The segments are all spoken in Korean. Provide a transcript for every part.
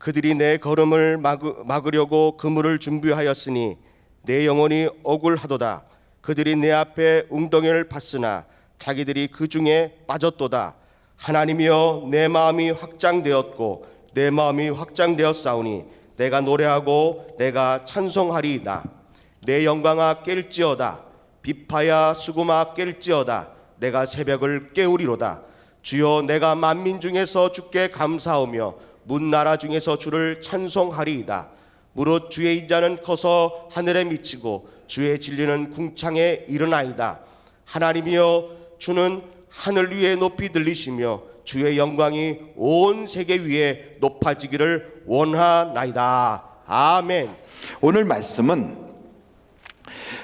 그들이 내 걸음을 막으려고 그물을 준비하였으니 내 영혼이 억울하도다. 그들이 내 앞에 웅덩이를 팠으나 자기들이 그 중에 빠졌도다. 하나님이여, 내 마음이 확장되었고 내 마음이 확장되었사오니 내가 노래하고 내가 찬송하리이다. 내 영광아 깰지어다. 비파야 수구마 깰지어다. 내가 새벽을 깨우리로다. 주여, 내가 만민 중에서 주께 감사하며 문나라 중에서 주를 찬송하리이다. 무릇 주의 인자는 커서 하늘에 미치고 주의 진리는 궁창에 이르나이다. 하나님이여, 주는 하늘 위에 높이 들리시며 주의 영광이 온 세계 위에 높아지기를 원하나이다. 아멘. 오늘 말씀은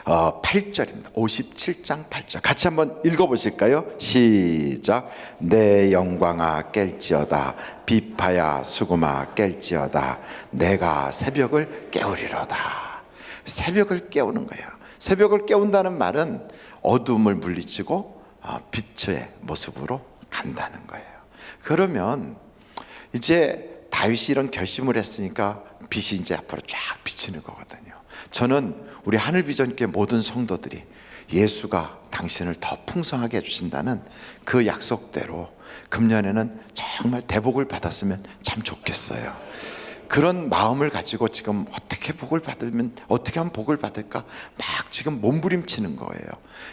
8절입니다. 57장 8절 같이 한번 읽어보실까요? 시작. 내 영광아 깰지어다. 비파야 수구마 깰지어다. 내가 새벽을 깨우리로다. 새벽을 깨우는 거예요. 새벽을 깨운다는 말은 어둠을 물리치고 빛의 모습으로 간다는 거예요. 그러면 이제 다윗이 이런 결심을 했으니까 빛이 이제 앞으로 쫙 비치는 거거든요. 저는 우리 하늘비전교회 모든 성도들이 예수가 당신을 더 풍성하게 해주신다는 그 약속대로 금년에는 정말 대복을 받았으면 참 좋겠어요. 그런 마음을 가지고 지금 어떻게 하면 복을 받을까 막 지금 몸부림치는 거예요.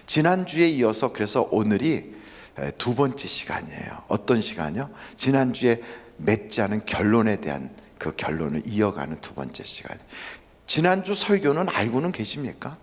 지난주에 이어서 그래서 오늘이 두 번째 시간이에요. 어떤 시간이요? 지난주에 맺지 않은 결론에 대한 그 결론을 이어가는 두 번째 시간. 지난주 설교는 알고는 계십니까?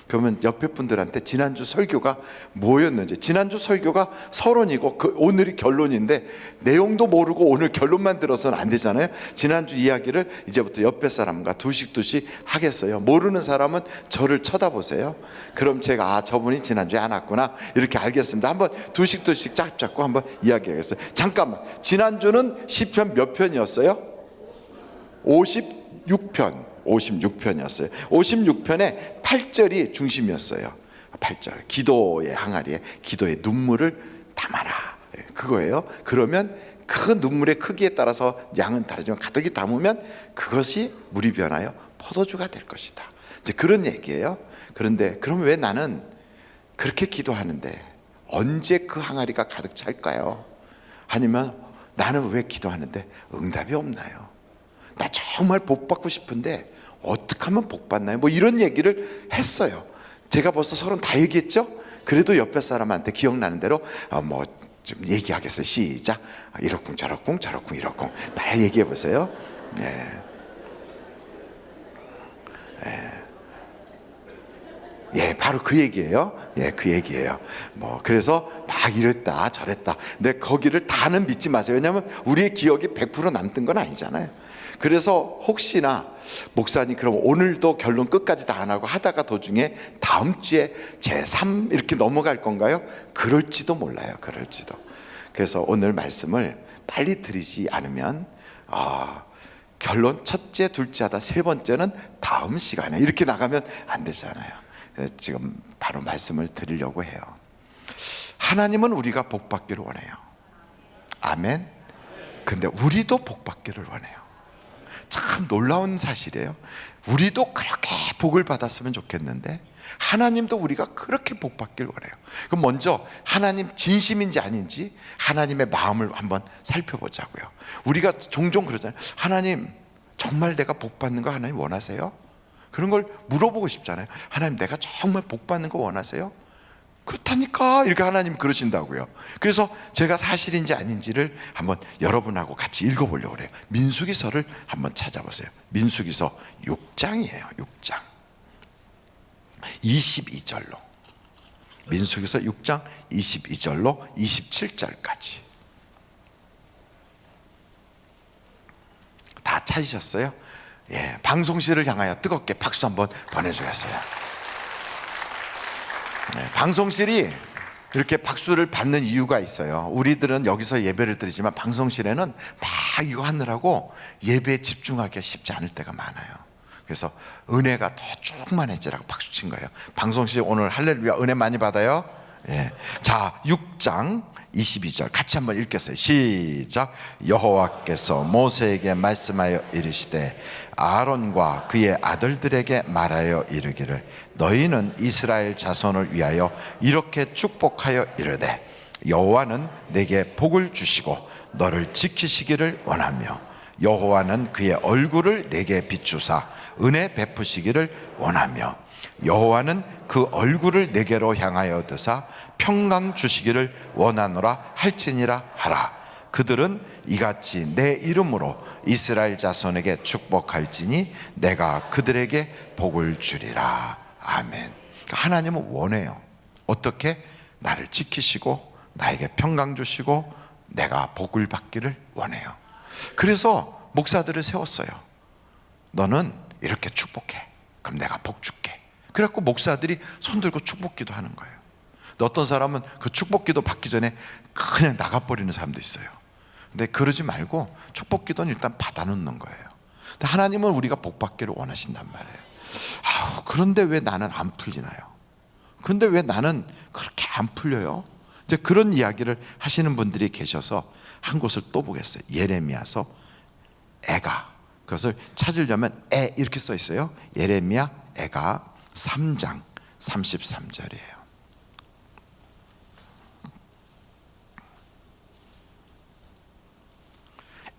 그러면 옆에 분들한테 지난주 설교가 뭐였는지, 지난주 설교가 서론이고 오늘이 결론인데 내용도 모르고 오늘 결론만 들어서는 안 되잖아요. 지난주 이야기를 이제부터 옆에 사람과 두씩 하겠어요. 모르는 사람은 저를 쳐다보세요. 그럼 제가 저분이 지난주에 안 왔구나 이렇게 알겠습니다. 한번 두씩 짝 잡고 한번 이야기하겠어요. 잠깐만, 지난주는 시편 몇 편이었어요? 56편. 56편이었어요. 56편의 8절이 중심이었어요. 8절. 기도의 항아리에 기도의 눈물을 담아라. 그거예요. 그러면 그 눈물의 크기에 따라서 양은 다르지만 가득히 담으면 그것이 물이 변하여 포도주가 될 것이다. 이제 그런 얘기예요. 그런데 그럼 왜 나는 그렇게 기도하는데 언제 그 항아리가 가득 찰까요? 아니면 나는 왜 기도하는데 응답이 없나요? 나 정말 복 받고 싶은데 어떻게 하면 복 받나요? 뭐 이런 얘기를 했어요. 제가 벌써 30 다 얘기했죠? 그래도 옆에 사람한테 기억나는 대로 뭐 좀 얘기하겠어요. 시작. 이러쿵 저러쿵 저러쿵 이러쿵 빨리 얘기해 보세요. 바로 그 얘기예요. 그 얘기예요. 뭐 그래서 막 이랬다 저랬다. 근데 거기를 다는 믿지 마세요. 왜냐하면 우리의 기억이 100% 남던 건 아니잖아요. 그래서 혹시나 목사님 그럼 오늘도 결론 끝까지 다 안 하고 하다가 도중에 다음 주에 제3 이렇게 넘어갈 건가요? 그럴지도 몰라요. 그럴지도. 그래서 오늘 말씀을 빨리 드리지 않으면 결론 첫째, 둘째 하다 세 번째는 다음 시간에 이렇게 나가면 안 되잖아요. 지금 바로 말씀을 드리려고 해요. 하나님은 우리가 복 받기를 원해요. 아멘. 근데 우리도 복 받기를 원해요. 참 놀라운 사실이에요. 우리도 그렇게 복을 받았으면 좋겠는데 하나님도 우리가 그렇게 복 받길 원해요. 그럼 먼저 하나님 진심인지 아닌지 하나님의 마음을 한번 살펴보자고요. 우리가 종종 그러잖아요. 하나님 정말 내가 복 받는 거 하나님 원하세요? 그런 걸 물어보고 싶잖아요. 하나님 내가 정말 복 받는 거 원하세요? 그렇다니까 이렇게 하나님 그러신다고요. 그래서 제가 사실인지 아닌지를 한번 여러분하고 같이 읽어보려고 그래요. 민수기서를 한번 찾아보세요. 민수기서 6장이에요. 6장 22절로 민수기서 6장 22절로 27절까지 다 찾으셨어요? 방송실을 향하여 뜨겁게 박수 한번 보내주겠어요. 방송실이 이렇게 박수를 받는 이유가 있어요. 우리들은 여기서 예배를 드리지만 방송실에는 막 이거 하느라고 예배에 집중하기가 쉽지 않을 때가 많아요. 그래서 은혜가 더 충만해지라고 박수 친 거예요. 방송실 오늘 할렐루야 은혜 많이 받아요. 자, 6장 22절 같이 한번 읽겠어요. 시작. 여호와께서 모세에게 말씀하여 이르시되 아론과 그의 아들들에게 말하여 이르기를 너희는 이스라엘 자손을 위하여 이렇게 축복하여 이르되 여호와는 내게 복을 주시고 너를 지키시기를 원하며 여호와는 그의 얼굴을 내게 비추사 은혜 베푸시기를 원하며 여호와는 그 얼굴을 내게로 향하여 드사 평강 주시기를 원하노라 할지니라 하라. 그들은 이같이 내 이름으로 이스라엘 자손에게 축복할지니 내가 그들에게 복을 주리라. 아멘. 그러니까 하나님은 원해요. 어떻게? 나를 지키시고 나에게 평강 주시고 내가 복을 받기를 원해요. 그래서 목사들을 세웠어요. 너는 이렇게 축복해. 그럼 내가 복 줄게. 그래갖고 목사들이 손들고 축복기도 하는 거예요. 근데 어떤 사람은 그 축복기도 받기 전에 그냥 나가버리는 사람도 있어요. 근데 그러지 말고 축복기도는 일단 받아놓는 거예요. 근데 하나님은 우리가 복 받기를 원하신단 말이에요. 그런데 왜 나는 안 풀리나요? 그런데 왜 나는 그렇게 안 풀려요? 이제 그런 이야기를 하시는 분들이 계셔서 한 곳을 또 보겠어요. 예레미야서 애가, 그것을 찾으려면 애 이렇게 써 있어요. 예레미야 애가 3장 33절이에요.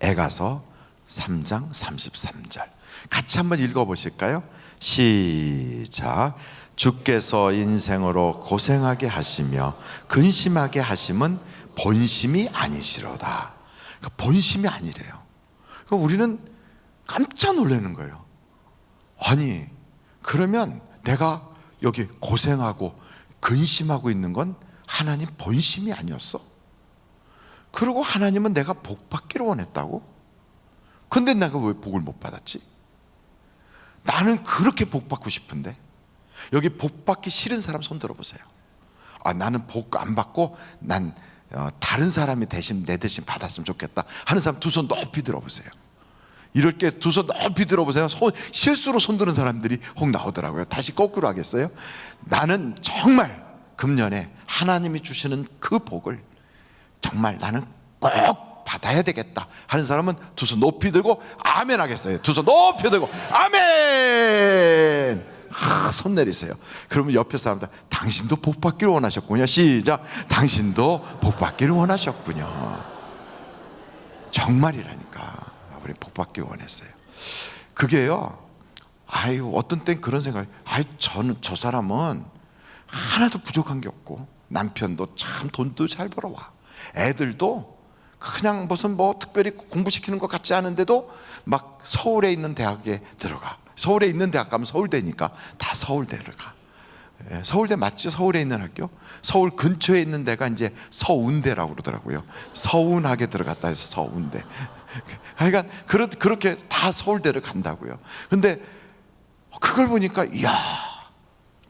애가서 3장 33절 같이 한번 읽어보실까요? 시작. 주께서 인생으로 고생하게 하시며 근심하게 하심은 본심이 아니시로다. 그러니까 본심이 아니래요. 그러니까 우리는 깜짝 놀라는 거예요. 아니 그러면 내가 여기 고생하고 근심하고 있는 건 하나님 본심이 아니었어? 그리고 하나님은 내가 복 받기를 원했다고? 근데 내가 왜 복을 못 받았지? 나는 그렇게 복 받고 싶은데. 여기 복 받기 싫은 사람 손 들어보세요. 나는 복 안 받고 난 다른 사람이 대신 내 대신 받았으면 좋겠다 하는 사람 두 손 높이 들어보세요. 이렇게 두 손 높이 들어보세요. 실수로 손 드는 사람들이 혹 나오더라고요. 다시 거꾸로 하겠어요? 나는 정말 금년에 하나님이 주시는 그 복을 정말 나는 꼭 받아야 되겠다 하는 사람은 두 손 높이 들고 아멘 하겠어요. 두 손 높이 들고 아멘. 손 내리세요. 그러면 옆에 사람들 당신도 복 받기를 원하셨군요. 시작. 당신도 복 받기를 원하셨군요. 정말이라니까 우리 복 받기를 원했어요. 그게요. 어떤 땐 그런 생각이 저는 저 사람은 하나도 부족한 게 없고 남편도 참 돈도 잘 벌어와. 애들도 그냥 무슨 특별히 공부시키는 것 같지 않은데도 막 서울에 있는 대학에 들어가. 서울에 있는 대학 가면 서울대니까 다 서울대를 가. 서울대 맞죠? 서울에 있는 학교? 서울 근처에 있는 데가 이제 서운대라고 그러더라고요. 서운하게 들어갔다 해서 서운대. 그러니까 그렇게 다 서울대를 간다고요. 근데 그걸 보니까 이야,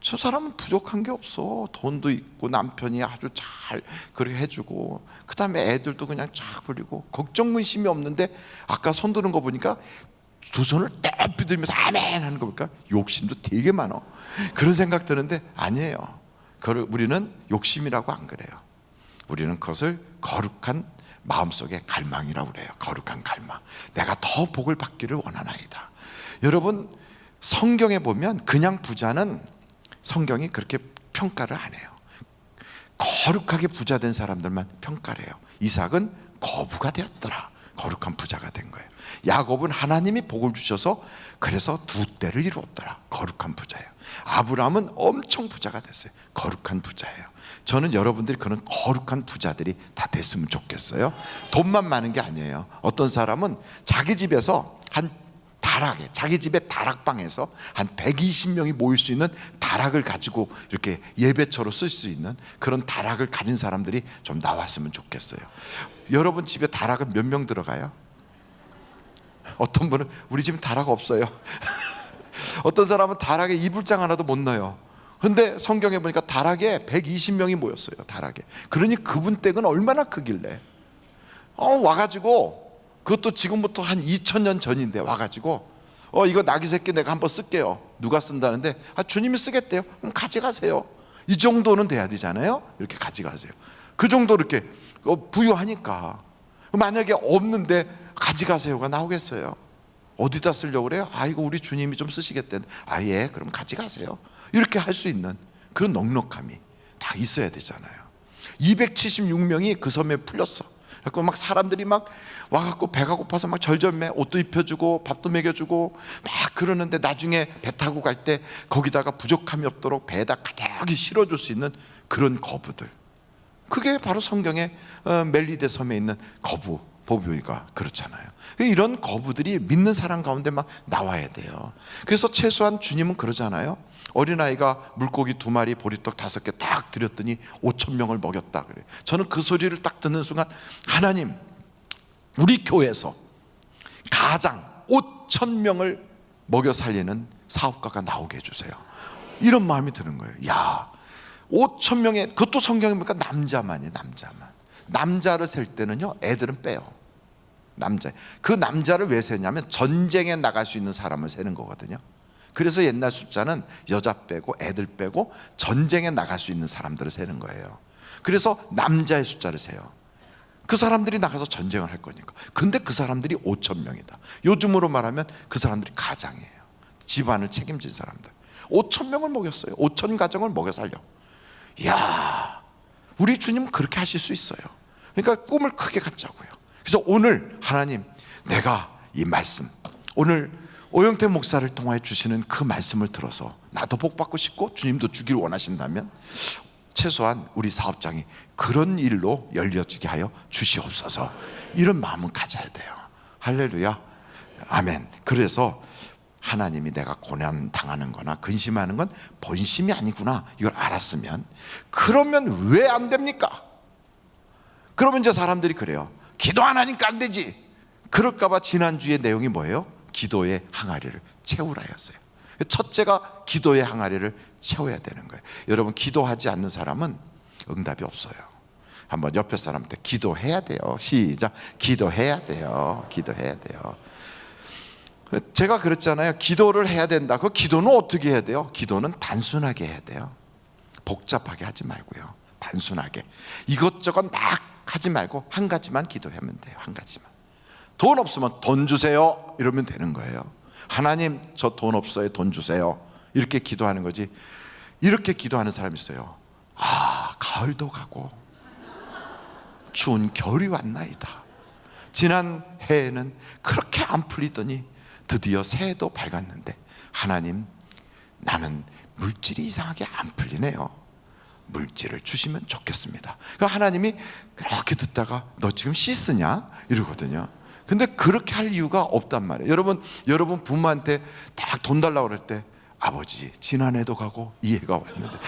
저 사람은 부족한 게 없어. 돈도 있고 남편이 아주 잘 그렇게 해주고 그 다음에 애들도 그냥 쫙 부리고 걱정 근심이 없는데 아까 손 드는 거 보니까 두 손을 떼피 들면서 아멘 하는 거 보니까 욕심도 되게 많아. 그런 생각 드는데 아니에요. 그걸 우리는 욕심이라고 안 그래요. 우리는 그것을 거룩한 마음속의 갈망이라고 그래요. 거룩한 갈망. 내가 더 복을 받기를 원하나이다. 여러분 성경에 보면 그냥 부자는 성경이 그렇게 평가를 안 해요. 거룩하게 부자 된 사람들만 평가를 해요. 이삭은 거부가 되었더라. 거룩한 부자가 된 거예요. 야곱은 하나님이 복을 주셔서 그래서 두 대를 이루었더라. 거룩한 부자예요. 아브라함은 엄청 부자가 됐어요. 거룩한 부자예요. 저는 여러분들이 그런 거룩한 부자들이 다 됐으면 좋겠어요. 돈만 많은 게 아니에요. 어떤 사람은 자기 집에서 한 다락에, 자기 집의 다락방에서 한 120명이 모일 수 있는 다락을 가지고 이렇게 예배처로 쓸 수 있는 그런 다락을 가진 사람들이 좀 나왔으면 좋겠어요. 여러분 집에 다락은 몇 명 들어가요? 어떤 분은 우리 집은 다락 없어요. 어떤 사람은 다락에 이불장 하나도 못 넣어요. 근데 성경에 보니까 다락에 120명이 모였어요. 다락에. 그러니 그분 댁은 얼마나 크길래 와가지고 그것도 지금부터 한 2000년 전인데 와가지고 이거 나귀 새끼 내가 한번 쓸게요. 누가 쓴다는데 주님이 쓰겠대요. 그럼 가져가세요. 이 정도는 돼야 되잖아요. 이렇게 가져가세요. 그 정도 이렇게 부유하니까. 만약에 없는데 가져가세요가 나오겠어요? 어디다 쓰려고 그래요? 이거 우리 주님이 좀 쓰시겠대. 예, 그럼 가져가세요. 이렇게 할 수 있는 그런 넉넉함이 다 있어야 되잖아요. 276명이 그 섬에 풀렸어. 그래서 막 사람들이 막 와갖고 배가 고파서 막 절절매 옷도 입혀주고 밥도 먹여주고 막 그러는데, 나중에 배 타고 갈 때 거기다가 부족함이 없도록 배에다 가득히 실어줄 수 있는 그런 거부들, 그게 바로 성경의 멜리데 섬에 있는 거부 보니까 그렇잖아요. 이런 거부들이 믿는 사람 가운데 막 나와야 돼요. 그래서 최소한 주님은 그러잖아요. 어린아이가 물고기 2마리 보리떡 5개 딱 드렸더니 5,000명을 먹였다 그래요. 저는 그 소리를 딱 듣는 순간, 하나님, 우리 교회에서 가장 5,000명을 먹여 살리는 사업가가 나오게 해주세요. 이런 마음이 드는 거예요. 야, 5,000명의, 그것도 성경에 보니까 남자만이, 남자를 셀 때는요, 애들은 빼요. 그 남자를 왜 세냐면 전쟁에 나갈 수 있는 사람을 세는 거거든요. 그래서 옛날 숫자는 여자 빼고 애들 빼고 전쟁에 나갈 수 있는 사람들을 세는 거예요. 그래서 남자의 숫자를 세요. 그 사람들이 나가서 전쟁을 할 거니까. 근데 그 사람들이 5,000명이다. 요즘으로 말하면 그 사람들이 가장이에요. 집안을 책임진 사람들. 5,000명을 먹였어요. 5,000 가정을 먹여 살려. 이야, 우리 주님은 그렇게 하실 수 있어요. 그러니까 꿈을 크게 갖자고요. 그래서 오늘 하나님, 내가 이 말씀, 오늘 오영태 목사를 통하여 주시는 그 말씀을 들어서 나도 복 받고 싶고 주님도 주기를 원하신다면 최소한 우리 사업장이 그런 일로 열려지게 하여 주시옵소서. 이런 마음은 가져야 돼요. 할렐루야, 아멘. 그래서 하나님이 내가 고난 당하는 거나 근심하는 건 본심이 아니구나, 이걸 알았으면, 그러면 왜 안 됩니까? 그러면 이제 사람들이 그래요. 기도 안 하니까 안 되지. 그럴까봐 지난주의 내용이 뭐예요? 기도의 항아리를 채우라였어요. 첫째가 기도의 항아리를 채워야 되는 거예요. 여러분, 기도하지 않는 사람은 응답이 없어요. 한번 옆에 사람한테 기도해야 돼요. 시작. 기도해야 돼요. 기도해야 돼요. 제가 그랬잖아요. 기도를 해야 된다. 그 기도는 어떻게 해야 돼요? 기도는 단순하게 해야 돼요. 복잡하게 하지 말고요. 단순하게. 이것저것 막 하지 말고 한 가지만 기도하면 돼요. 한 가지만. 돈 없으면 돈 주세요, 이러면 되는 거예요. 하나님, 저 돈 없어요, 돈 주세요. 이렇게 기도하는 거지. 이렇게 기도하는 사람이 있어요. 가을도 가고 추운 겨울이 왔나이다. 지난 해에는 그렇게 안 풀리더니 드디어 새해도 밝았는데, 하나님, 나는 물질이 이상하게 안 풀리네요. 물질을 주시면 좋겠습니다. 그러니까 하나님이 그렇게 듣다가 너 지금 씻으냐? 이러거든요. 근데 그렇게 할 이유가 없단 말이에요. 여러분 부모한테 딱 돈 달라고 그럴 때, 아버지, 지난해도 가고 이 해가 왔는데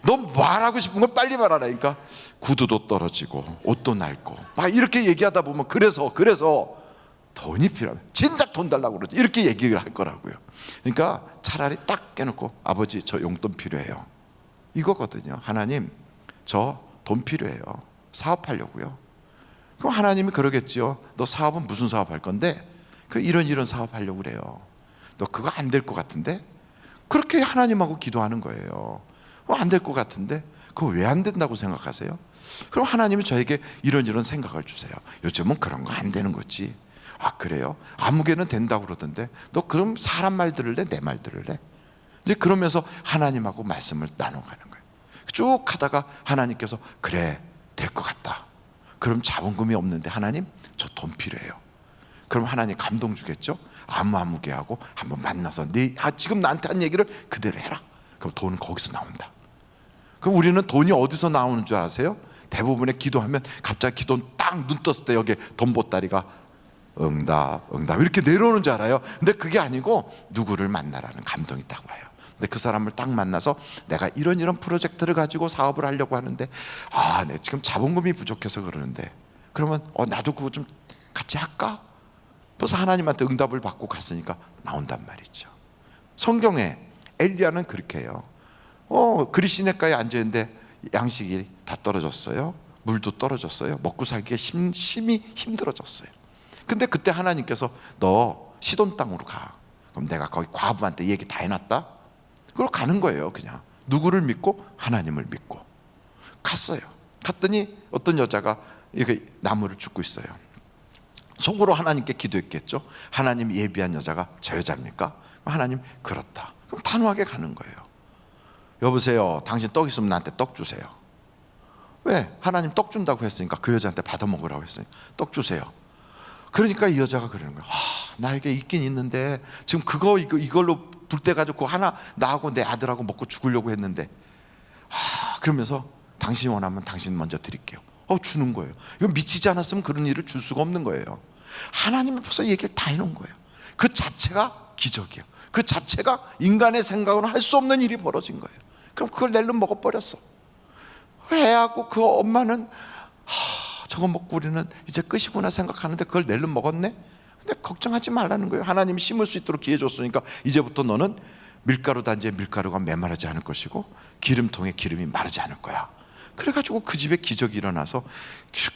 너 말하고 싶은 걸 빨리 말하라니까. 구두도 떨어지고 옷도 낡고 막 이렇게 얘기하다 보면 그래서 돈이 필요하면 진작 돈 달라고 그러지, 이렇게 얘기를 할 거라고요. 그러니까 차라리 딱 깨놓고, 아버지, 저 용돈 필요해요, 이거거든요. 하나님, 저 돈 필요해요, 사업하려고요. 그럼 하나님이 그러겠지요. 너 사업은 무슨 사업 할 건데? 그 이런 사업 하려고 그래요. 너 그거 안 될 것 같은데? 그렇게 하나님하고 기도하는 거예요. 안 될 것 같은데? 그거 왜 안 된다고 생각하세요? 그럼 하나님이 저에게 이런 생각을 주세요. 요즘은 그런 거 안 되는 거지. 그래요? 아무개는 된다고 그러던데 너 그럼 사람 말 들을래? 내 말 들을래? 이제 그러면서 하나님하고 말씀을 나눠가는 거예요. 쭉 하다가 하나님께서 그래, 될 것 같다. 그럼 자본금이 없는데 하나님, 저 돈 필요해요. 그럼 하나님 감동 주겠죠? 아무개 하고 한번 만나서 지금 나한테 한 얘기를 그대로 해라. 그럼 돈은 거기서 나온다. 그럼 우리는 돈이 어디서 나오는 줄 아세요? 대부분의 기도하면 갑자기 기도 딱 눈 떴을 때 여기에 돈 보따리가 응답 이렇게 내려오는 줄 알아요. 근데 그게 아니고 누구를 만나라는 감동이 딱 와요. 근데 그 사람을 딱 만나서 내가 이런 프로젝트를 가지고 사업을 하려고 하는데 내 지금 자본금이 부족해서 그러는데, 그러면 나도 그거 좀 같이 할까? 벌써 하나님한테 응답을 받고 갔으니까 나온단 말이죠. 성경에 엘리야는 그렇게 해요. 그리시네가에 앉아있는데 양식이 다 떨어졌어요. 물도 떨어졌어요. 먹고 살기에 심히 힘들어졌어요. 근데 그때 하나님께서 너 시돈 땅으로 가. 그럼 내가 거기 과부한테 얘기 다 해놨다. 그리고 가는 거예요. 그냥 누구를 믿고? 하나님을 믿고 갔어요. 갔더니 어떤 여자가 이렇게 나무를 줍고 있어요. 속으로 하나님께 기도했겠죠. 하나님 예비한 여자가 저 여자입니까? 하나님 그렇다. 그럼 단호하게 가는 거예요. 여보세요, 당신 떡 있으면 나한테 떡 주세요. 왜? 하나님 떡 준다고 했으니까, 그 여자한테 받아 먹으라고 했으니까 떡 주세요. 그러니까 이 여자가 그러는 거예요. 나에게 있긴 있는데 지금 이걸로 불때 가지고 하나 나하고 내 아들하고 먹고 죽으려고 했는데, 그러면서 당신이 원하면 당신 먼저 드릴게요. 주는 거예요. 이거 미치지 않았으면 그런 일을 줄 수가 없는 거예요. 하나님이 벌써 얘기를 다 해놓은 거예요. 그 자체가 기적이에요. 그 자체가 인간의 생각으로는 할 수 없는 일이 벌어진 거예요. 그럼 그걸 낼름 먹어버렸어. 애하고 그 엄마는 저거 먹고 우리는 이제 끝이구나 생각하는데 그걸 낼름 먹었네. 근데 걱정하지 말라는 거예요. 하나님이 심을 수 있도록 기회 줬으니까 이제부터 너는 밀가루 단지에 밀가루가 메마르지 않을 것이고 기름통에 기름이 마르지 않을 거야. 그래가지고 그 집에 기적이 일어나서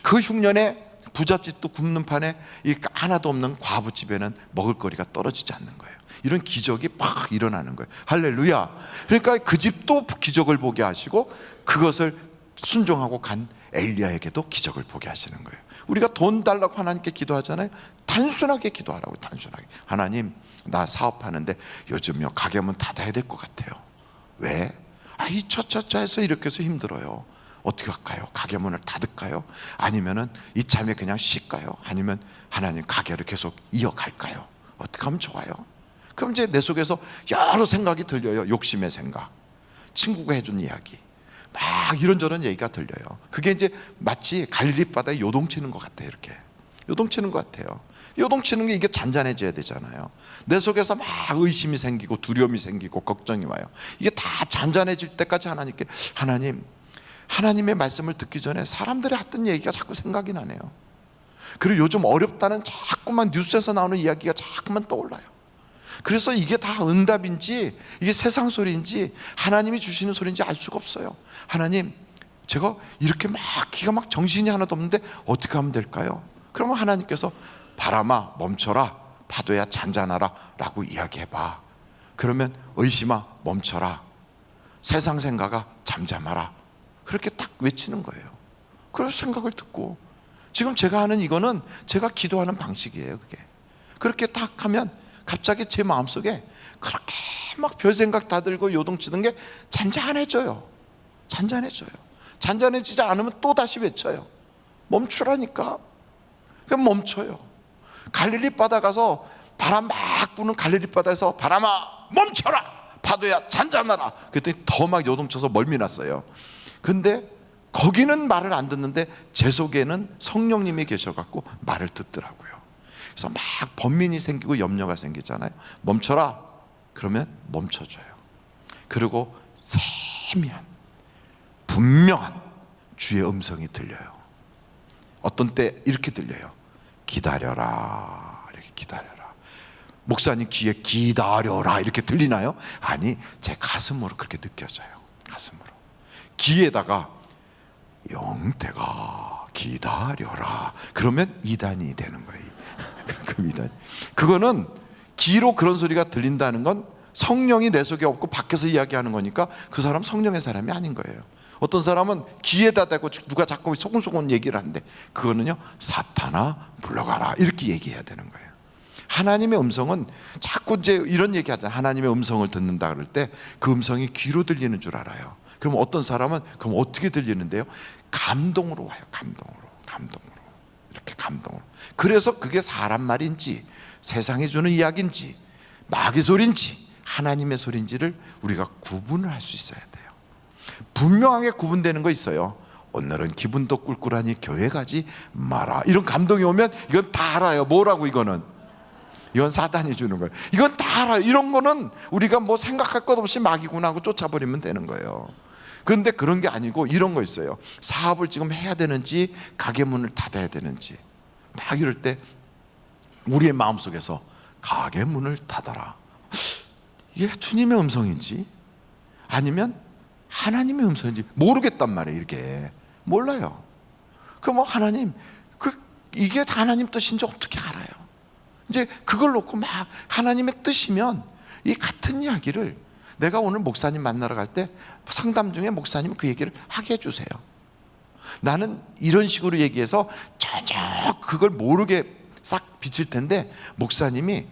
그 흉년에 부잣집도 굽는 판에 이 하나도 없는 과부집에는 먹을거리가 떨어지지 않는 거예요. 이런 기적이 팍 일어나는 거예요. 할렐루야. 그러니까 그 집도 기적을 보게 하시고 그것을 순종하고 간 엘리야에게도 기적을 보게 하시는 거예요. 우리가 돈 달라고 하나님께 기도하잖아요. 단순하게 기도하라고. 단순하게. 하나님, 나 사업하는데 요즘요 가게문 닫아야 될 것 같아요. 왜? 이 처처처해서 이렇게 해서 힘들어요. 어떻게 할까요? 가게 문을 닫을까요? 아니면은 이참에 그냥 쉴까요? 아니면 하나님 가게를 계속 이어갈까요? 어떻게 하면 좋아요? 그럼 이제 내 속에서 여러 생각이 들려요. 욕심의 생각, 친구가 해준 이야기, 막 이런저런 얘기가 들려요. 그게 이제 마치 갈릴리 바다에 요동치는 것 같아요. 이렇게 요동치는 것 같아요. 요동치는 게 이게 잔잔해져야 되잖아요. 내 속에서 막 의심이 생기고 두려움이 생기고 걱정이 와요. 이게 다 잔잔해질 때까지 하나님께, 하나님의 말씀을 듣기 전에 사람들이 했던 얘기가 자꾸 생각이 나네요. 그리고 요즘 어렵다는 자꾸만 뉴스에서 나오는 이야기가 자꾸만 떠올라요. 그래서 이게 다 응답인지 이게 세상 소리인지 하나님이 주시는 소리인지 알 수가 없어요. 하나님, 제가 이렇게 막 기가 막 정신이 하나도 없는데 어떻게 하면 될까요? 그러면 하나님께서 바람아 멈춰라, 파도야 잔잔하라 라고 이야기해봐. 그러면 의심아 멈춰라, 세상 생각아 잠잠하라, 그렇게 딱 외치는 거예요. 그래서 생각을 듣고, 지금 제가 하는 이거는 제가 기도하는 방식이에요. 그게 그렇게 딱 하면 갑자기 제 마음속에 그렇게 막 별 생각 다 들고 요동치는 게 잔잔해져요. 잔잔해져요. 잔잔해지지 않으면 또 다시 외쳐요. 멈추라니까. 그럼 멈춰요. 갈릴리 바다 가서 바람 막 부는 갈릴리 바다에서 바람아 멈춰라, 파도야 잔잔하라 그랬더니 더 막 요동쳐서 멀미 났어요. 근데 거기는 말을 안 듣는데 제 속에는 성령님이 계셔갖고 말을 듣더라고요. 그래서 막 번민이 생기고 염려가 생기잖아요. 멈춰라 그러면 멈춰줘요. 그리고 세미한 분명한 주의 음성이 들려요. 어떤 때 이렇게 들려요. 기다려라, 이렇게 기다려라. 목사님 귀에 기다려라 이렇게 들리나요? 아니, 제 가슴으로 그렇게 느껴져요. 가슴으로. 귀에다가 영태가 기다려라 그러면 이단이 되는 거예요. 그 이단. 그거는 귀로 그런 소리가 들린다는 건 성령이 내 속에 없고 밖에서 이야기하는 거니까 그 사람 성령의 사람이 아닌 거예요. 어떤 사람은 귀에다 대고 누가 자꾸 소곤소곤 얘기를 하는데 그거는요 사탄아 불러가라 이렇게 얘기해야 되는 거예요. 하나님의 음성은 자꾸 이제 이런 얘기 하잖아요. 하나님의 음성을 듣는다 그럴 때 그 음성이 귀로 들리는 줄 알아요. 그럼 어떤 사람은 그럼 어떻게 들리는데요? 감동으로 와요. 감동으로 이렇게 감동으로. 그래서 그게 사람 말인지 세상이 주는 이야기인지 마귀 소리인지 하나님의 소리인지를 우리가 구분을 할 수 있어야 돼요. 분명하게 구분되는 거 있어요. 오늘은 기분도 꿀꿀하니 교회 가지 마라 이런 감동이 오면 이건 다 알아요. 뭐라고? 이건 사단이 주는 거예요. 이건 다 알아요. 이런 거는 우리가 뭐 생각할 것 없이 마귀구나 하고 쫓아버리면 되는 거예요. 그런데 그런 게 아니고 이런 거 있어요. 사업을 지금 해야 되는지 가게 문을 닫아야 되는지 막 이럴 때 우리의 마음속에서 가게 문을 닫아라, 이게 주님의 음성인지 아니면 하나님의 음성인지 모르겠단 말이에요. 이렇게 몰라요. 그럼 뭐 하나님, 이게 하나님 뜻인지 어떻게 알아요? 이제 그걸 놓고 막 하나님의 뜻이면 이 같은 이야기를 내가 오늘 목사님 만나러 갈 때 상담 중에 목사님 그 얘기를 하게 해주세요. 나는 이런 식으로 얘기해서 전혀 그걸 모르게 싹 비칠 텐데, 목사님이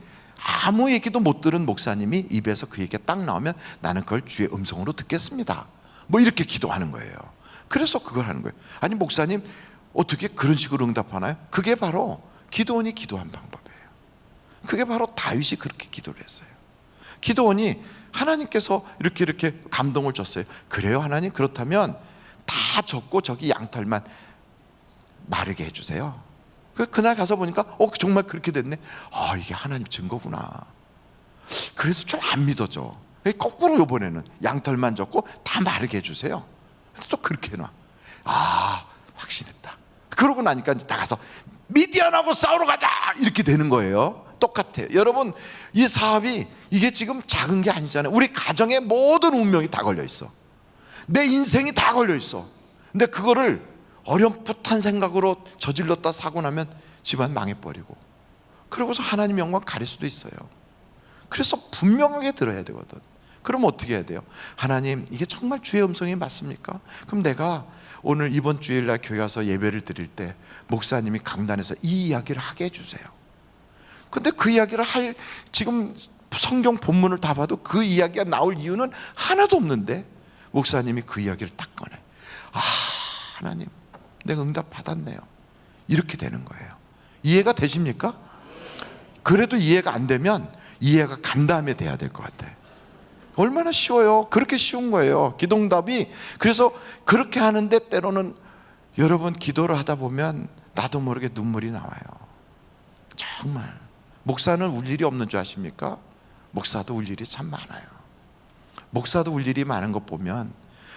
아무 얘기도 못 들은 목사님이 입에서 그 얘기가 딱 나오면 나는 그걸 주의 음성으로 듣겠습니다, 뭐 이렇게 기도하는 거예요. 그래서 그걸 하는 거예요. 아니 목사님 어떻게 그런 식으로 응답하나요? 그게 바로 기도원이 기도한 방법이에요. 그게 바로 다윗이 그렇게 기도를 했어요. 기도원이 하나님께서 이렇게 감동을 줬어요. 그래요 하나님, 그렇다면 다 젖고 저기 양털만 마르게 해주세요. 그날 가서 보니까 정말 그렇게 됐네. 이게 하나님 증거구나. 그래도 좀 안 믿어져. 거꾸로 이번에는 양털만 젖고 다 마르게 해주세요. 또 그렇게 해놔. 확신했다. 그러고 나니까 이제 나가서 미디안하고 싸우러 가자 이렇게 되는 거예요. 똑같아요. 여러분, 이 사업이 이게 지금 작은 게 아니잖아요. 우리 가정의 모든 운명이 다 걸려 있어. 내 인생이 다 걸려 있어. 근데 그거를 어렴풋한 생각으로 저질렀다 사고 나면 집안 망해버리고, 그러고서 하나님 영광 가릴 수도 있어요. 그래서 분명하게 들어야 되거든. 그럼 어떻게 해야 돼요? 하나님, 이게 정말 주의 음성이 맞습니까? 그럼 내가 오늘 이번 주일날 교회 가서 예배를 드릴 때 목사님이 강단에서 이 이야기를 하게 해주세요. 근데 그 이야기를 지금 성경 본문을 다 봐도 그 이야기가 나올 이유는 하나도 없는데 목사님이 그 이야기를 딱 꺼내. 하나님, 내가 응답 받았네요. 이렇게 되는 거예요. 이해가 되십니까? 그래도 이해가 안 되면 이해가 간 다음에 돼야 될 것 같아요. 얼마나 쉬워요. 그렇게 쉬운 거예요, 기도응답이. 그래서 그렇게 하는데 때로는 여러분 기도를 하다 보면 나도 모르게 눈물이 나와요. 정말 목사는 울 일이 없는 줄 아십니까? 목사도 울 일이 참 많아요. 목사도 울 일이 많은 것 보면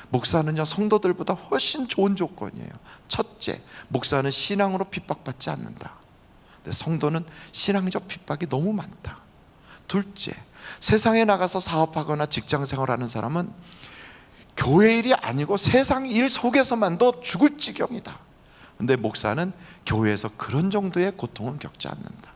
목사는요 성도들보다 훨씬 좋은 조건이에요. 첫째, 목사는 신앙으로 핍박받지 않는다. 근데 성도는 신앙적 핍박이 너무 많다. 둘째, 세상에 나가서 사업하거나 직장생활하는 사람은 교회 일이 아니고 세상 일 속에서만도 죽을 지경이다. 근데 목사는 교회에서 그런 정도의 고통은 겪지 않는다.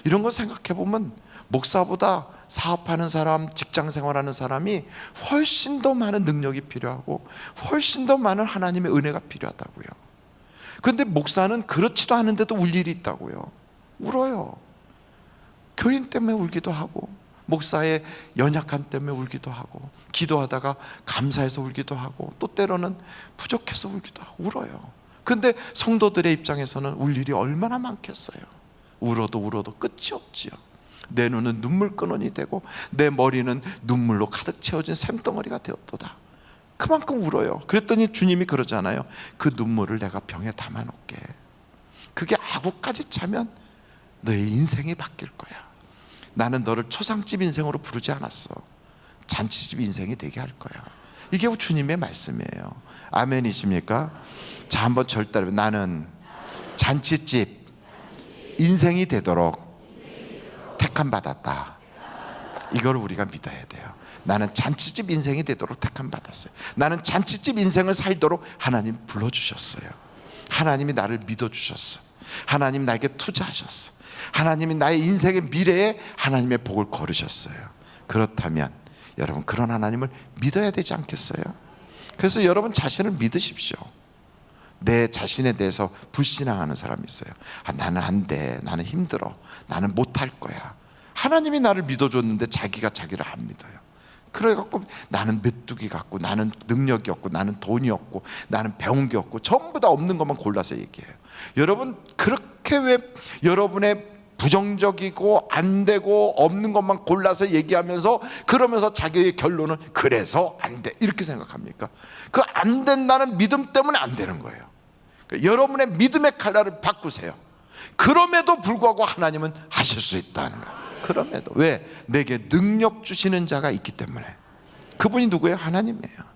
이런 거 생각해 보면 목사보다 사업하는 사람, 직장생활하는 사람이 훨씬 더 많은 능력이 필요하고 훨씬 더 많은 하나님의 은혜가 필요하다고요. 그런데 목사는 그렇지도 않은데도 울 일이 있다고요. 울어요. 교인 때문에 울기도 하고, 목사의 연약함 때문에 울기도 하고, 기도하다가 감사해서 울기도 하고, 또 때로는 부족해서 울기도 하고, 울어요. 근데 성도들의 입장에서는 울 일이 얼마나 많겠어요. 울어도 끝이 없지요. 내 눈은 눈물근원이 되고 내 머리는 눈물로 가득 채워진 샘덩어리가 되었도다. 그만큼 울어요. 그랬더니 주님이 그러잖아요. 그 눈물을 내가 병에 담아놓게. 그게 아구까지 차면 너의 인생이 바뀔 거야. 나는 너를 초상집 인생으로 부르지 않았어. 잔치집 인생이 되게 할 거야. 이게 주님의 말씀이에요. 아멘이십니까? 자, 한번 절 따라. 나는 잔치집 인생이 되도록 택함 받았다. 이걸 우리가 믿어야 돼요. 나는 잔치집 인생이 되도록 택함 받았어요. 나는 잔치집 인생을 살도록 하나님 불러주셨어요. 하나님이 나를 믿어주셨어. 하나님 나에게 투자하셨어. 하나님이 나의 인생의 미래에 하나님의 복을 걸으셨어요. 그렇다면 여러분, 그런 하나님을 믿어야 되지 않겠어요? 그래서 여러분 자신을 믿으십시오. 내 자신에 대해서 불신앙하는 사람이 있어요. 나는 안 돼, 나는 힘들어, 나는 못할 거야. 하나님이 나를 믿어줬는데 자기가 자기를 안 믿어요. 그래갖고 나는 메뚜기 같고, 나는 능력이 없고, 나는 돈이 없고, 나는 배운 게 없고, 전부 다 없는 것만 골라서 얘기해요. 여러분, 그렇게 왜 여러분의 부정적이고 안 되고 없는 것만 골라서 얘기하면서 그러면서 자기의 결론은 그래서 안 돼 이렇게 생각합니까? 그 안 된다는 믿음 때문에 안 되는 거예요. 그러니까 여러분의 믿음의 칼날을 바꾸세요. 그럼에도 불구하고 하나님은 하실 수 있다는 거예요. 그럼에도. 왜? 내게 능력 주시는 자가 있기 때문에. 그분이 누구예요? 하나님이에요.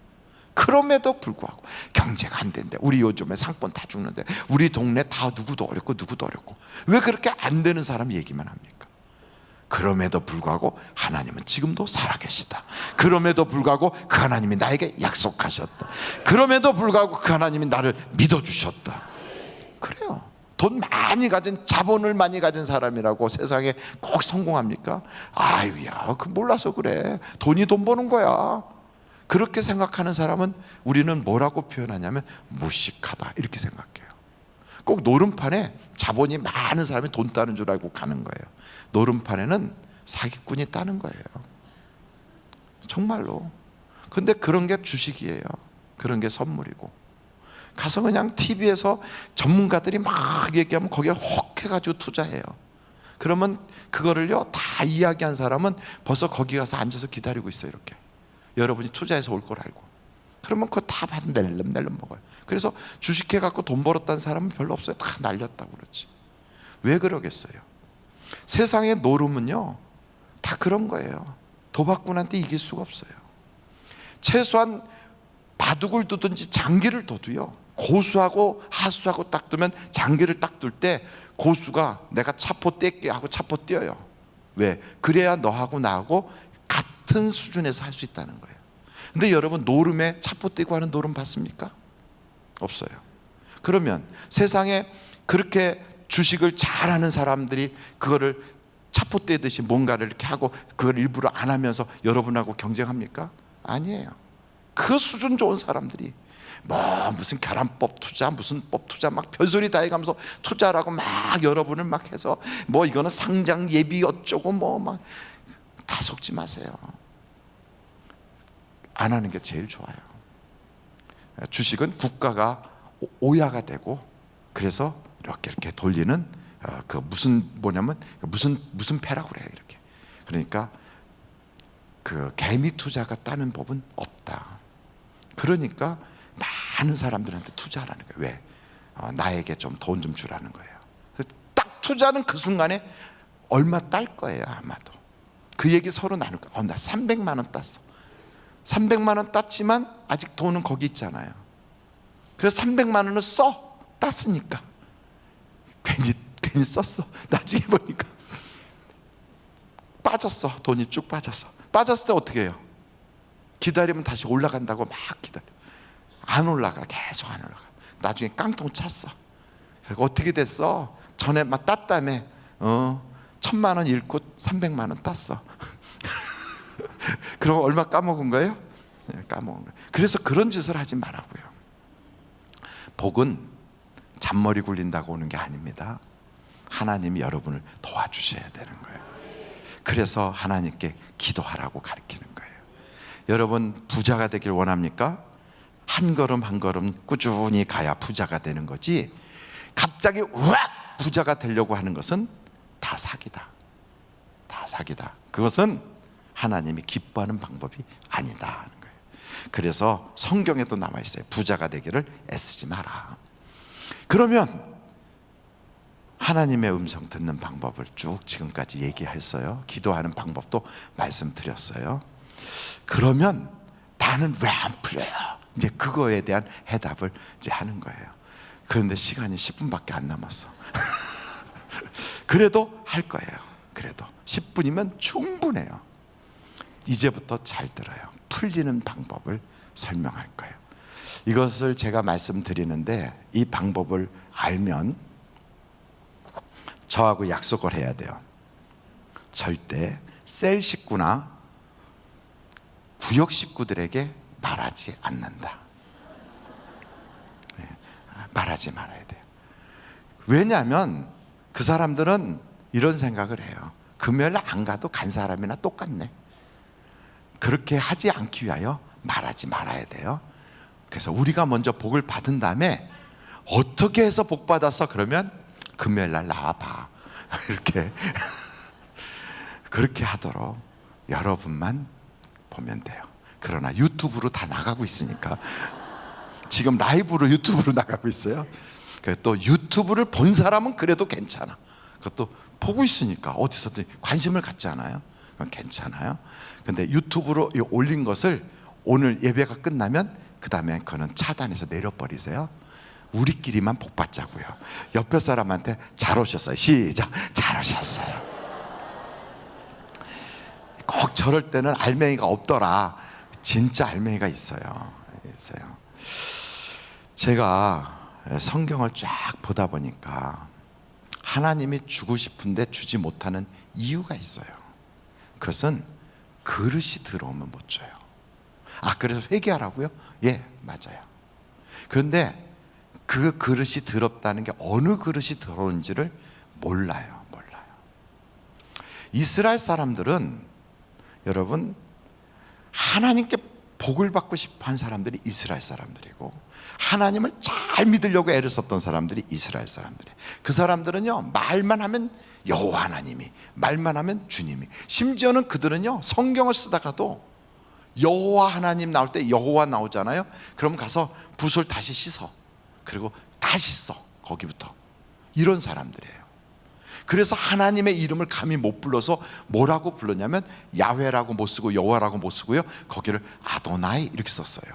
그럼에도 불구하고 경제가 안 된대. 우리 요즘에 상권 다 죽는데, 우리 동네 다 누구도 어렵고 누구도 어렵고. 왜 그렇게 안 되는 사람 얘기만 합니까? 그럼에도 불구하고 하나님은 지금도 살아계시다. 그럼에도 불구하고 그 하나님이 나에게 약속하셨다. 그럼에도 불구하고 그 하나님이 나를 믿어주셨다. 그래요. 돈 많이 가진, 자본을 많이 가진 사람이라고 세상에 꼭 성공합니까? 아유야, 그 몰라서 그래. 돈이 돈 버는 거야. 그렇게 생각하는 사람은 우리는 뭐라고 표현하냐면 무식하다 이렇게 생각해요. 꼭 노름판에 자본이 많은 사람이 돈 따는 줄 알고 가는 거예요. 노름판에는 사기꾼이 따는 거예요. 정말로. 근데 그런 게 주식이에요. 그런 게 선물이고. 가서 그냥 TV에서 전문가들이 막 얘기하면 거기에 혹 해가지고 투자해요. 그러면 그거를요 다 이야기한 사람은 벌써 거기 가서 앉아서 기다리고 있어요. 이렇게 여러분이 투자해서 올 걸 알고. 그러면 그거 다 받은 낼름 먹어요. 그래서 주식해 갖고 돈 벌었다는 사람은 별로 없어요. 다 날렸다고 그러지. 왜 그러겠어요? 세상의 노름은요 다 그런 거예요. 도박꾼한테 이길 수가 없어요. 최소한 바둑을 두든지 장기를 둬도요, 고수하고 하수하고 딱 두면 장기를 딱 둘 때 고수가 내가 차포 뗄게 하고 차포 떼어요. 왜? 그래야 너하고 나하고 같은 수준에서 할 수 있다는 거예요. 근데 여러분 노름에 차포 떼고 하는 노름 봤습니까? 없어요. 그러면 세상에 그렇게 주식을 잘하는 사람들이 그거를 차포 떼듯이 뭔가를 이렇게 하고 그걸 일부러 안 하면서 여러분하고 경쟁합니까? 아니에요. 그 수준 좋은 사람들이 뭐 무슨 결함법 투자 무슨 법 투자 막 별소리 다 해가면서 투자라고 막 여러분을 막 해서 뭐 이거는 상장 예비 어쩌고 뭐 막 다 속지 마세요. 안 하는 게 제일 좋아요. 주식은 국가가 오야가 되고 그래서 이렇게 돌리는 그 무슨 뭐냐면 무슨 패라고 그래요. 이렇게. 그러니까 그 개미 투자가 따는 법은 없다. 그러니까 많은 사람들한테 투자하라는 거예요. 왜? 나에게 좀 돈 좀 주라는 거예요. 딱 투자는 그 순간에 얼마 딸 거예요. 아마도 그 얘기 서로 나눌 거예요. 나 300만 원 땄어. 300만 원 땄지만 아직 돈은 거기 있잖아요. 그래서 300만 원을 땄으니까 괜히 썼어. 나중에 보니까 빠졌어. 돈이 쭉 빠졌어. 빠졌을 때 어떻게 해요? 기다리면 다시 올라간다고 막 기다려. 안 올라가. 계속 안 올라가. 나중에 깡통 찼어. 그리고 어떻게 됐어? 전에 막 땄다며 1000만 원 잃고 300만 원 땄어. 그럼 얼마 까먹은 거예요? 네, 까먹은 거예요. 그래서 그런 짓을 하지 말라고요. 복은 잔머리 굴린다고 오는 게 아닙니다. 하나님이 여러분을 도와주셔야 되는 거예요. 그래서 하나님께 기도하라고 가르치는 거예요. 여러분 부자가 되길 원합니까? 한 걸음 한 걸음 꾸준히 가야 부자가 되는 거지, 갑자기 우악 부자가 되려고 하는 것은 다 사기다. 다 사기다. 그것은 하나님이 기뻐하는 방법이 아니다 하는 거예요. 그래서 성경에도 남아 있어요. 부자가 되기를 애쓰지 마라. 그러면 하나님의 음성 듣는 방법을 쭉 지금까지 얘기했어요. 기도하는 방법도 말씀드렸어요. 그러면 나는 왜 안 풀려요? 이제 그거에 대한 해답을 이제 하는 거예요. 그런데 시간이 10분밖에 안 남았어. 그래도 할 거예요. 그래도 10분이면 충분해요. 이제부터 잘 들어요. 풀리는 방법을 설명할 거예요. 이것을 제가 말씀드리는데 이 방법을 알면 저하고 약속을 해야 돼요. 절대 셀 식구나 구역 식구들에게 말하지 않는다. 말하지 말아야 돼요. 왜냐하면 그 사람들은 이런 생각을 해요. 금요일 안 가도 간 사람이나 똑같네. 그렇게 하지 않기 위하여 말하지 말아야 돼요. 그래서 우리가 먼저 복을 받은 다음에 어떻게 해서 복 받았어? 그러면 금요일 날 나와봐. 이렇게 그렇게 하도록 여러분만 보면 돼요. 그러나 유튜브로 다 나가고 있으니까, 지금 라이브로 유튜브로 나가고 있어요. 또 유튜브를 본 사람은 그래도 괜찮아. 그것도 보고 있으니까 어디서든 관심을 갖지 않아요? 그건 괜찮아요. 근데 유튜브로 올린 것을 오늘 예배가 끝나면 그 다음에 그거는 차단해서 내려버리세요. 우리끼리만 복 받자고요. 옆에 사람한테 잘 오셨어요. 시작. 잘 오셨어요. 꼭 저럴 때는 알맹이가 없더라. 진짜 알맹이가 있어요. 제가 성경을 쫙 보다 보니까 하나님이 주고 싶은데 주지 못하는 이유가 있어요. 그것은 그릇이 들어오면 못 줘요. 아, 그래서 회개하라고요? 예, 맞아요. 그런데 그 그릇이 더럽다는 게 어느 그릇이 더러운지를 몰라요. 이스라엘 사람들은 여러분 하나님께 복을 받고 싶어 한 사람들이 이스라엘 사람들이고, 하나님을 잘 믿으려고 애를 썼던 사람들이 이스라엘 사람들이에요. 그 사람들은요, 말만 하면 여호와 하나님이, 말만 하면 주님이, 심지어는 그들은요 성경을 쓰다가도 여호와 하나님 나올 때 여호와 나오잖아요. 그럼 가서 붓을 다시 씻어, 그리고 다시 써, 거기부터. 이런 사람들이에요. 그래서 하나님의 이름을 감히 못 불러서 뭐라고 불렀냐면 야훼라고 못 쓰고 여호와라고 못 쓰고요, 거기를 아도나이 이렇게 썼어요.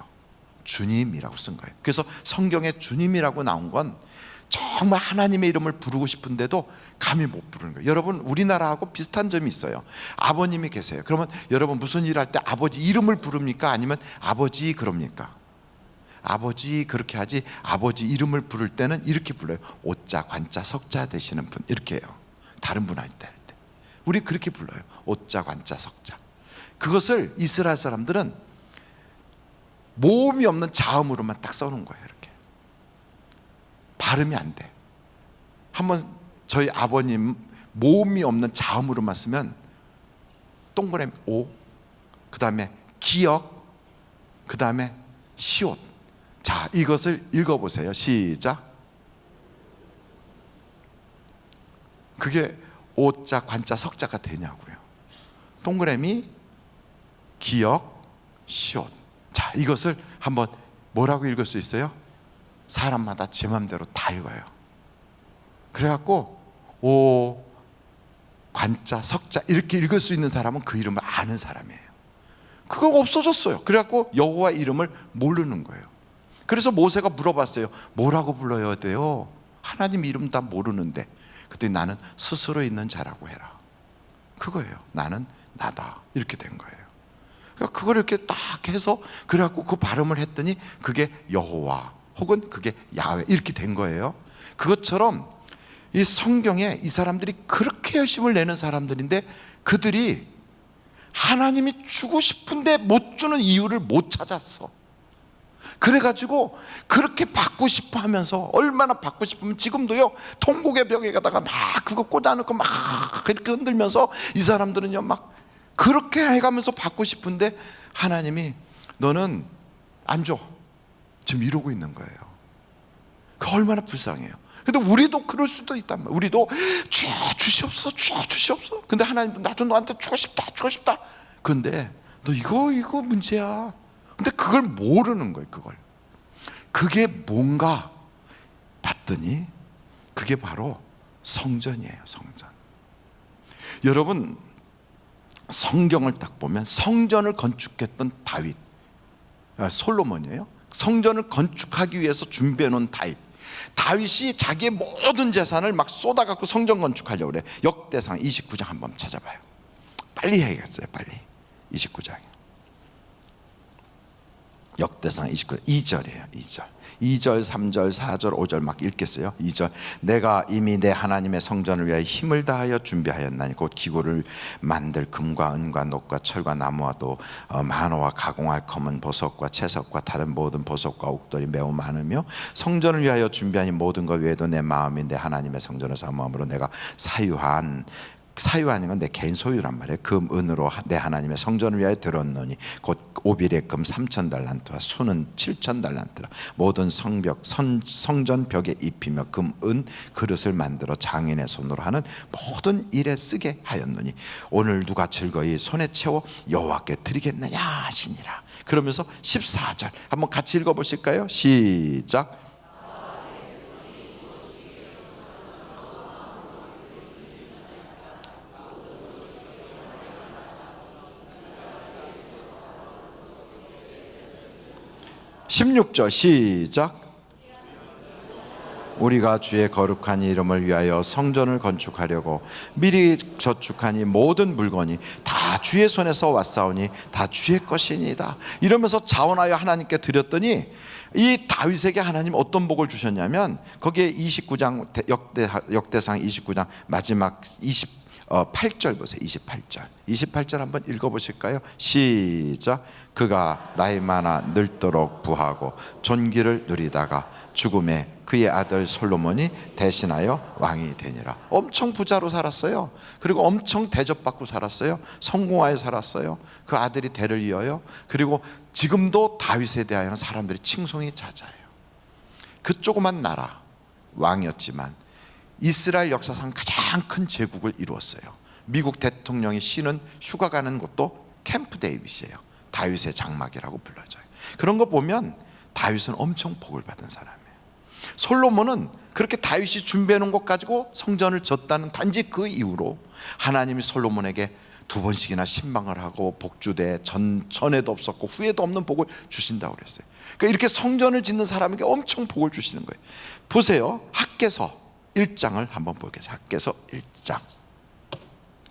주님이라고 쓴 거예요. 그래서 성경에 주님이라고 나온 건 정말 하나님의 이름을 부르고 싶은데도 감히 못 부르는 거예요. 여러분, 우리나라하고 비슷한 점이 있어요. 아버님이 계세요. 그러면 여러분 무슨 일 할 때 아버지 이름을 부릅니까? 아니면 아버지 그럽니까? 아버지 그렇게 하지, 아버지 이름을 부를 때는 이렇게 불러요. 오자 관자 석자 되시는 분, 이렇게 해요. 다른 분 할 때 우리 그렇게 불러요. 오자 관자 석자. 그것을 이스라엘 사람들은 모음이 없는 자음으로만 딱 써놓은 거예요. 이렇게 발음이 안 돼. 한번 저희 아버님 모음이 없는 자음으로만 쓰면 동그라미 오, 그 다음에 기역, 그 다음에 시옷. 자, 이것을 읽어보세요. 시작. 그게 오자 관자 석자가 되냐고요. 동그라미 기역 시옷. 자, 이것을 한번 뭐라고 읽을 수 있어요? 사람마다 제 맘대로 다 읽어요. 그래갖고 오 관자 석자 이렇게 읽을 수 있는 사람은 그 이름을 아는 사람이에요. 그거 없어졌어요. 그래갖고 여호와 이름을 모르는 거예요. 그래서 모세가 물어봤어요. 뭐라고 불러야 돼요? 하나님 이름 다 모르는데. 그때 나는 스스로 있는 자라고 해라. 그거예요. 나는 나다. 이렇게 된 거예요. 그러니까 그걸 이렇게 딱 해서 그래갖고 그 발음을 했더니 그게 여호와 혹은 그게 야훼 이렇게 된 거예요. 그것처럼 이 성경에 이 사람들이 그렇게 열심을 내는 사람들인데 그들이 하나님이 주고 싶은데 못 주는 이유를 못 찾았어. 그래가지고 그렇게 받고 싶어 하면서, 얼마나 받고 싶으면 지금도요 통곡의 벽에다가 막 그거 꽂아놓고 막 이렇게 흔들면서 이 사람들은요 막 그렇게 해가면서 받고 싶은데 하나님이 너는 안 줘, 지금 이러고 있는 거예요. 그 얼마나 불쌍해요. 근데 우리도 그럴 수도 있단 말이에요. 우리도 주여 주시옵소서, 주여 주시옵소서. 근데 하나님도 나도 너한테 주고 싶다, 주고 싶다. 근데 너 이거 문제야. 근데 그걸 모르는 거예요. 그게 뭔가 봤더니 그게 바로 성전이에요. 성전. 여러분, 성경을 딱 보면 성전을 건축했던 다윗, 솔로몬이에요. 성전을 건축하기 위해서 준비해 놓은 다윗이 자기의 모든 재산을 막 쏟아갖고 성전 건축하려고 그래. 역대상 29장 한번 찾아봐요. 빨리 해야겠어요. 빨리. 29장이요. 역대상 29장 2절이에요. 2절, 3절, 4절, 5절 막 읽겠어요. 2절. 내가 이미 내 하나님의 성전을 위하여 힘을 다하여 준비하였나니 곧 기구를 만들 금과 은과 녹과 철과 나무와도 만호와 가공할 검은 보석과 채석과 다른 모든 보석과 옥돌이 매우 많으며 성전을 위하여 준비하니 모든 것 외에도 내 마음이 내 하나님의 성전을 사모함으로 내가 사유한 건 내 개인 소유란 말이에요. 금, 은으로 내 하나님의 성전을 위하여 들었노니 곧 오빌의 금 3,000달란트와 수는 7,000달란트라. 모든 성전 벽에 입히며 금, 은 그릇을 만들어 장인의 손으로 하는 모든 일에 쓰게 하였노니 오늘 누가 즐거이 손에 채워 여호와께 드리겠느냐 하시니라. 그러면서 14절 한번 같이 읽어보실까요? 시작. 16절 시작. 우리가 주의 거룩한 이름을 위하여 성전을 건축하려고 미리 저축하니 모든 물건이 다 주의 손에서 왔사오니 다 주의 것이니이다. 이러면서 자원하여 하나님께 드렸더니 이 다윗에게 하나님 어떤 복을 주셨냐면 거기에 29장 역대상 29장 마지막 8절 보세요. 28절 한번 읽어보실까요? 시작. 그가 나이 많아 늙도록 부하고 존귀를 누리다가 죽음에 그의 아들 솔로몬이 대신하여 왕이 되니라. 엄청 부자로 살았어요. 그리고 엄청 대접받고 살았어요. 성공하여 살았어요. 그 아들이 대를 이어요. 그리고 지금도 다윗에 대하여는 사람들이 칭송이 잦아요. 그 조그만 나라 왕이었지만 이스라엘 역사상 가장 큰 제국을 이루었어요. 미국 대통령이 쉬는 휴가 가는 곳도 캠프 데이빗이에요. 다윗의 장막이라고 불러져요. 그런 거 보면 다윗은 엄청 복을 받은 사람이에요. 솔로몬은 그렇게 다윗이 준비해 놓은 것 가지고 성전을 졌다는 단지 그 이후로 하나님이 솔로몬에게 2번씩이나 신방을 하고 복주되 전에도 없었고 후에도 없는 복을 주신다고 그랬어요. 그러니까 이렇게 성전을 짓는 사람에게 엄청 복을 주시는 거예요. 보세요. 학개서 1장을 한번 보겠습니다. 학개서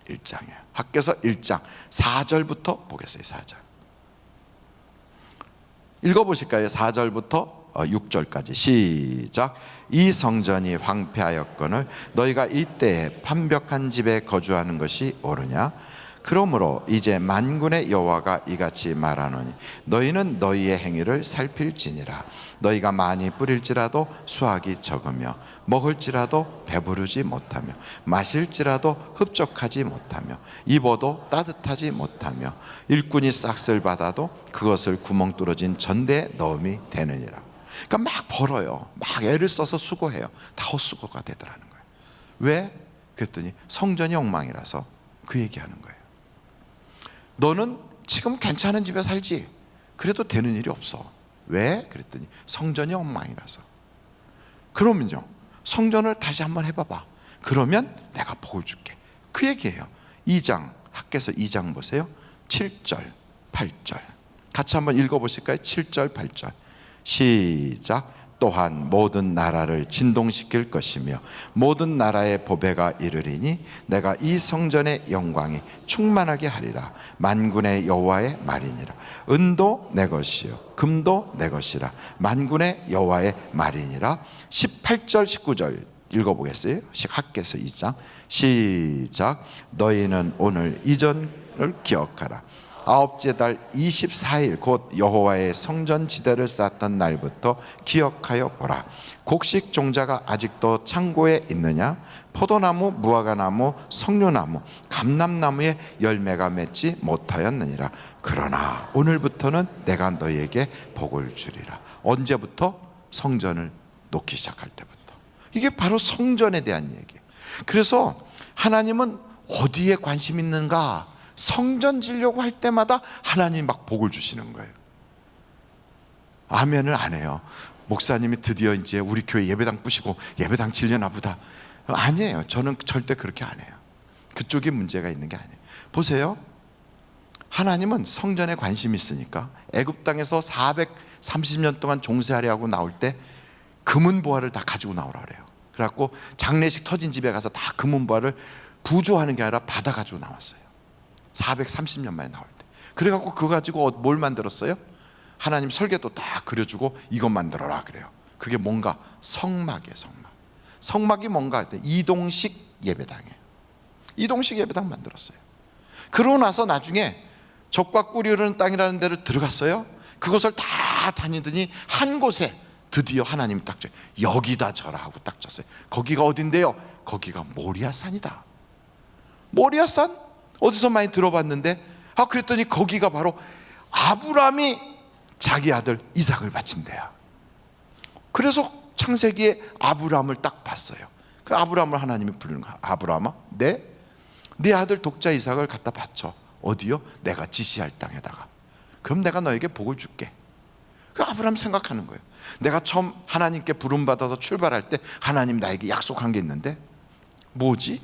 1장이에요. 학개서 1장 4절부터 보겠어요. 4절 읽어보실까요? 4절부터 6절까지 시작. 이 성전이 황폐하였거늘 너희가 이때에 판벽한 집에 거주하는 것이 옳으냐? 그러므로 이제 만군의 여호와가 이같이 말하노니 너희는 너희의 행위를 살필지니라. 너희가 많이 뿌릴지라도 수확이 적으며 먹을지라도 배부르지 못하며 마실지라도 흡족하지 못하며 입어도 따뜻하지 못하며 일꾼이 싹쓸 받아도 그것을 구멍 뚫어진 전대에 넣음이 되느니라. 그러니까 막 벌어요. 막 애를 써서 수고해요. 다 헛수고가 되더라는 거예요. 왜? 그랬더니 성전이 엉망이라서 그 얘기하는 거예요. 너는 지금 괜찮은 집에 살지. 그래도 되는 일이 없어. 왜? 그랬더니 성전이 엉망이라서. 그러면요, 성전을 다시 한번 해봐봐. 그러면 내가 복을 줄게. 그 얘기예요. 2장, 학개서 2장 보세요. 7절, 8절 같이 한번 읽어보실까요? 7절, 8절 시작. 또한 모든 나라를 진동시킬 것이며 모든 나라의 보배가 이르리니 내가 이 성전의 영광이 충만하게 하리라. 만군의 여호와의 말이니라. 은도 내 것이요 금도 내 것이라. 만군의 여호와의 말이니라. 18절 19절 읽어보겠어요. 학개서 2장 시작. 너희는 오늘 이전을 기억하라. 아홉째 달 24일 곧 여호와의 성전 지대를 쌓았던 날부터 기억하여 보라. 곡식 종자가 아직도 창고에 있느냐? 포도나무, 무화과나무, 석류나무, 감람나무에 열매가 맺지 못하였느니라. 그러나 오늘부터는 내가 너희에게 복을 주리라. 언제부터? 성전을 놓기 시작할 때부터. 이게 바로 성전에 대한 얘기예요. 그래서 하나님은 어디에 관심 있는가? 성전 지려고 할 때마다 하나님이 막 복을 주시는 거예요. 아멘을 안 해요. 목사님이 드디어 이제 우리 교회 예배당 부시고 예배당 지려나 보다. 아니에요. 저는 절대 그렇게 안 해요. 그쪽에 문제가 있는 게 아니에요. 보세요. 하나님은 성전에 관심이 있으니까 애굽 땅에서 430년 동안 종살이 하고 나올 때 금은 보화를 다 가지고 나오라 그래요. 그래갖고 장례식 터진 집에 가서 다 금은 보화를 부조하는 게 아니라 받아 가지고 나왔어요. 430년 만에 나올 때. 그래갖고 그거 가지고 뭘 만들었어요? 하나님 설계도 다 그려주고 이것 만들어라 그래요. 그게 뭔가 성막이에요. 성막이 뭔가 할 때 이동식 예배당이에요. 이동식 예배당 만들었어요. 그러고 나서 나중에 적과 꿀이 흐르는 땅이라는 데를 들어갔어요. 그것을 다 다니더니 한 곳에 드디어 하나님이 딱 줘. 여기다 저라 하고 딱 줬어요. 거기가 어딘데요? 거기가 모리아산이다. 모리아산? 어디서 많이 들어봤는데, 그랬더니 거기가 바로 아브라함이 자기 아들 이삭을 바친 데야. 그래서 창세기에 아브라함을 딱 봤어요. 그 아브라함을 하나님이 부르는 거야. 아브라함아, 네 아들 독자 이삭을 갖다 바쳐. 어디요? 내가 지시할 땅에다가. 그럼 내가 너에게 복을 줄게. 그 아브라함 생각하는 거예요. 내가 처음 하나님께 부름받아서 출발할 때 하나님 나에게 약속한 게 있는데 뭐지?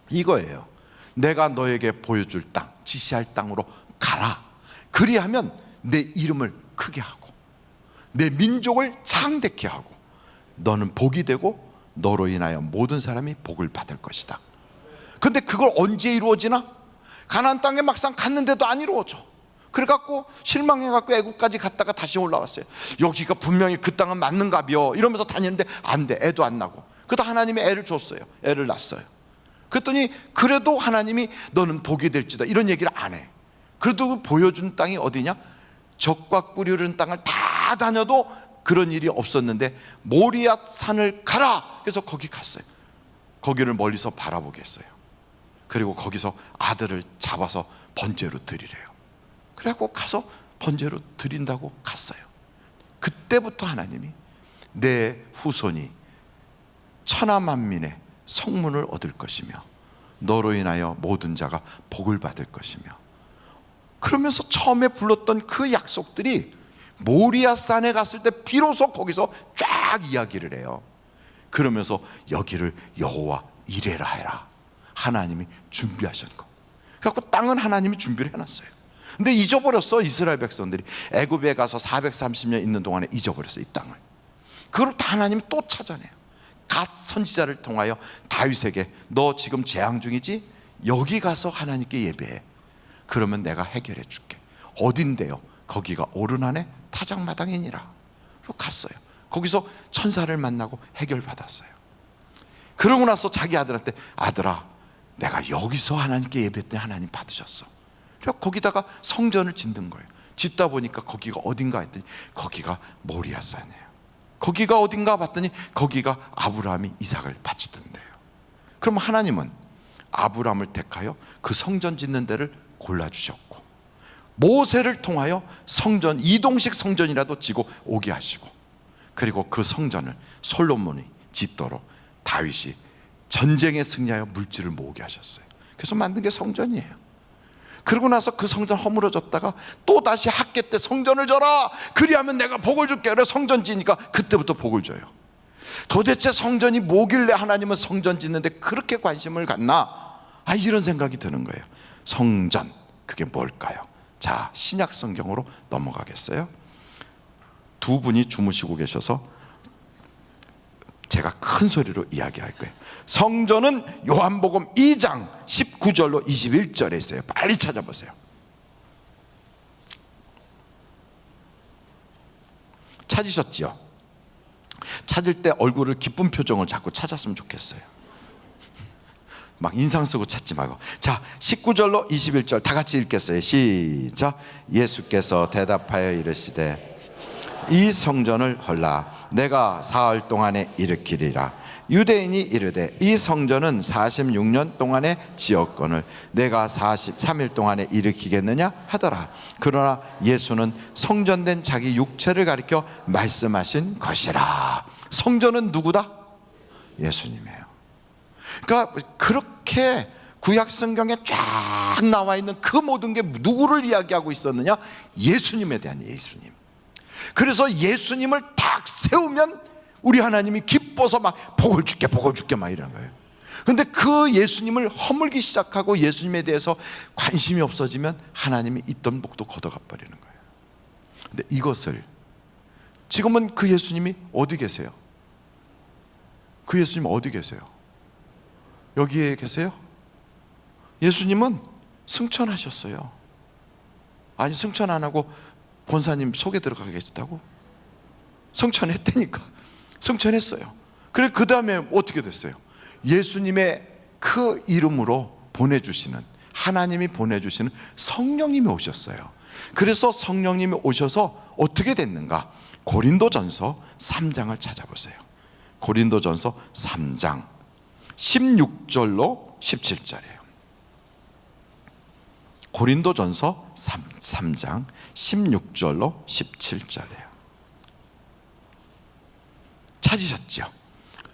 이거예요. 내가 너에게 보여줄 땅, 지시할 땅으로 가라. 그리하면 내 이름을 크게 하고 내 민족을 창대케 하고 너는 복이 되고 너로 인하여 모든 사람이 복을 받을 것이다. 근데 그걸 언제 이루어지나? 가나안 땅에 막상 갔는데도 안 이루어져. 그래갖고 실망해갖고 애국까지 갔다가 다시 올라왔어요. 여기가 분명히 그 땅은 맞는가벼 이러면서 다니는데 안 돼. 애도 안 나고. 그러다 하나님이 애를 줬어요. 애를 낳았어요. 그랬더니 그래도 하나님이 너는 복이 될지다 이런 얘기를 안 해. 그래도 보여준 땅이 어디냐? 적과 꿀이 땅을 다 다녀도 그런 일이 없었는데 모리아 산을 가라. 그래서 거기 갔어요. 거기를 멀리서 바라보게 했어요. 그리고 거기서 아들을 잡아서 번제로 드리래요. 그래갖고 가서 번제로 드린다고 갔어요. 그때부터 하나님이 내 후손이 천하만민의 성문을 얻을 것이며 너로 인하여 모든 자가 복을 받을 것이며, 그러면서 처음에 불렀던 그 약속들이 모리아 산에 갔을 때 비로소 거기서 쫙 이야기를 해요. 그러면서 여기를 여호와 이레라 해라. 하나님이 준비하신 거. 그래갖고 땅은 하나님이 준비를 해놨어요. 근데 잊어버렸어. 이스라엘 백성들이 애굽에 가서 430년 있는 동안에 잊어버렸어, 이 땅을. 그걸 다 하나님이 또 찾아내요. 갓 선지자를 통하여 다윗에게 너 지금 재앙 중이지? 여기 가서 하나님께 예배해. 그러면 내가 해결해 줄게. 어딘데요? 거기가 오르난의 타작마당이니라. 그리고 갔어요. 거기서 천사를 만나고 해결받았어요. 그러고 나서 자기 아들한테 아들아, 내가 여기서 하나님께 예배했더니 하나님 받으셨어. 그래서 거기다가 성전을 짓는 거예요. 짓다 보니까 거기가 어딘가 했더니 거기가 모리아산이에요. 거기가 어딘가 봤더니 거기가 아브라함이 이삭을 바치던데요. 그럼 하나님은 아브라함을 택하여 그 성전 짓는 데를 골라주셨고, 모세를 통하여 성전, 이동식 성전이라도 지고 오게 하시고, 그리고 그 성전을 솔로몬이 짓도록 다윗이 전쟁에 승리하여 물질을 모으게 하셨어요. 그래서 만든 게 성전이에요. 그러고 나서 그 성전 허물어졌다가 또 다시 학계 때 성전을 져라. 그리하면 내가 복을 줄게. 그래 성전 지니까 그때부터 복을 줘요. 도대체 성전이 뭐길래 하나님은 성전 짓는데 그렇게 관심을 갖나? 이런 생각이 드는 거예요. 성전, 그게 뭘까요? 자, 신약 성경으로 넘어가겠어요? 두 분이 주무시고 계셔서 제가 큰 소리로 이야기할 거예요. 성전은 요한복음 2장 19절로 21절에 있어요. 빨리 찾아보세요. 찾으셨지요? 찾을 때 얼굴을 기쁜 표정을 자꾸 찾았으면 좋겠어요. 막 인상 쓰고 찾지 말고. 자, 19절로 21절 다 같이 읽겠어요. 시작. 예수께서 대답하여 이르시되 이 성전을 헐라 내가 사흘 동안에 일으키리라. 유대인이 이르되 이 성전은 46년 동안의 지었건을 내가 43일 동안에 일으키겠느냐 하더라. 그러나 예수는 성전된 자기 육체를 가리켜 말씀하신 것이라. 성전은 누구다? 예수님이에요. 그러니까 그렇게 구약 성경에 쫙 나와 있는 그 모든 게 누구를 이야기하고 있었느냐? 예수님에 대한 예수님. 그래서 예수님을 딱 세우면 우리 하나님이 기뻐서 막 복을 줄게 막 이러는 거예요. 그런데 그 예수님을 허물기 시작하고 예수님에 대해서 관심이 없어지면 하나님이 있던 복도 걷어가 버리는 거예요. 근데 이것을 지금은 그 예수님이 어디 계세요? 그 예수님 어디 계세요? 여기에 계세요? 예수님은 승천하셨어요. 아니, 승천 안 하고 권사님 속에 들어가 계시다고? 승천했다니까. 승천했어요. 그래, 그 다음에 어떻게 됐어요? 예수님의 그 이름으로 보내주시는, 하나님이 보내주시는 성령님이 오셨어요. 그래서 성령님이 오셔서 어떻게 됐는가? 고린도전서 3장을 찾아보세요. 고린도전서 3장 16절로 17절이에요. 고린도전서 3장 16절로 17절이에요. 찾으셨죠?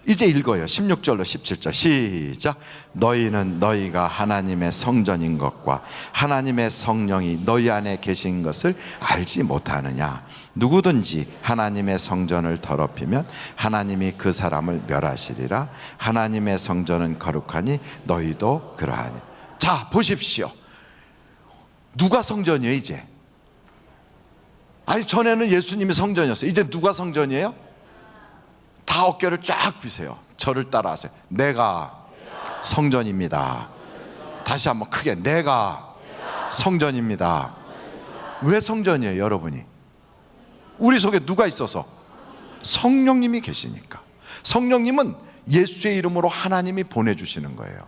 이제 읽어요. 16절로 17절 시작. 너희는 너희가 하나님의 성전인 것과 하나님의 성령이 너희 안에 계신 것을 알지 못하느냐? 누구든지 하나님의 성전을 더럽히면 하나님이 그 사람을 멸하시리라. 하나님의 성전은 거룩하니 너희도 그러하니. 자, 보십시오. 누가 성전이에요 이제? 아니, 전에는 예수님이 성전이었어요. 이제 누가 성전이에요? 다 어깨를 쫙 펴세요. 저를 따라하세요. 내가 성전입니다. 다시 한번 크게, 내가 성전입니다. 왜 성전이에요 여러분이? 우리 속에 누가 있어서? 성령님이 계시니까. 성령님은 예수의 이름으로 하나님이 보내주시는 거예요.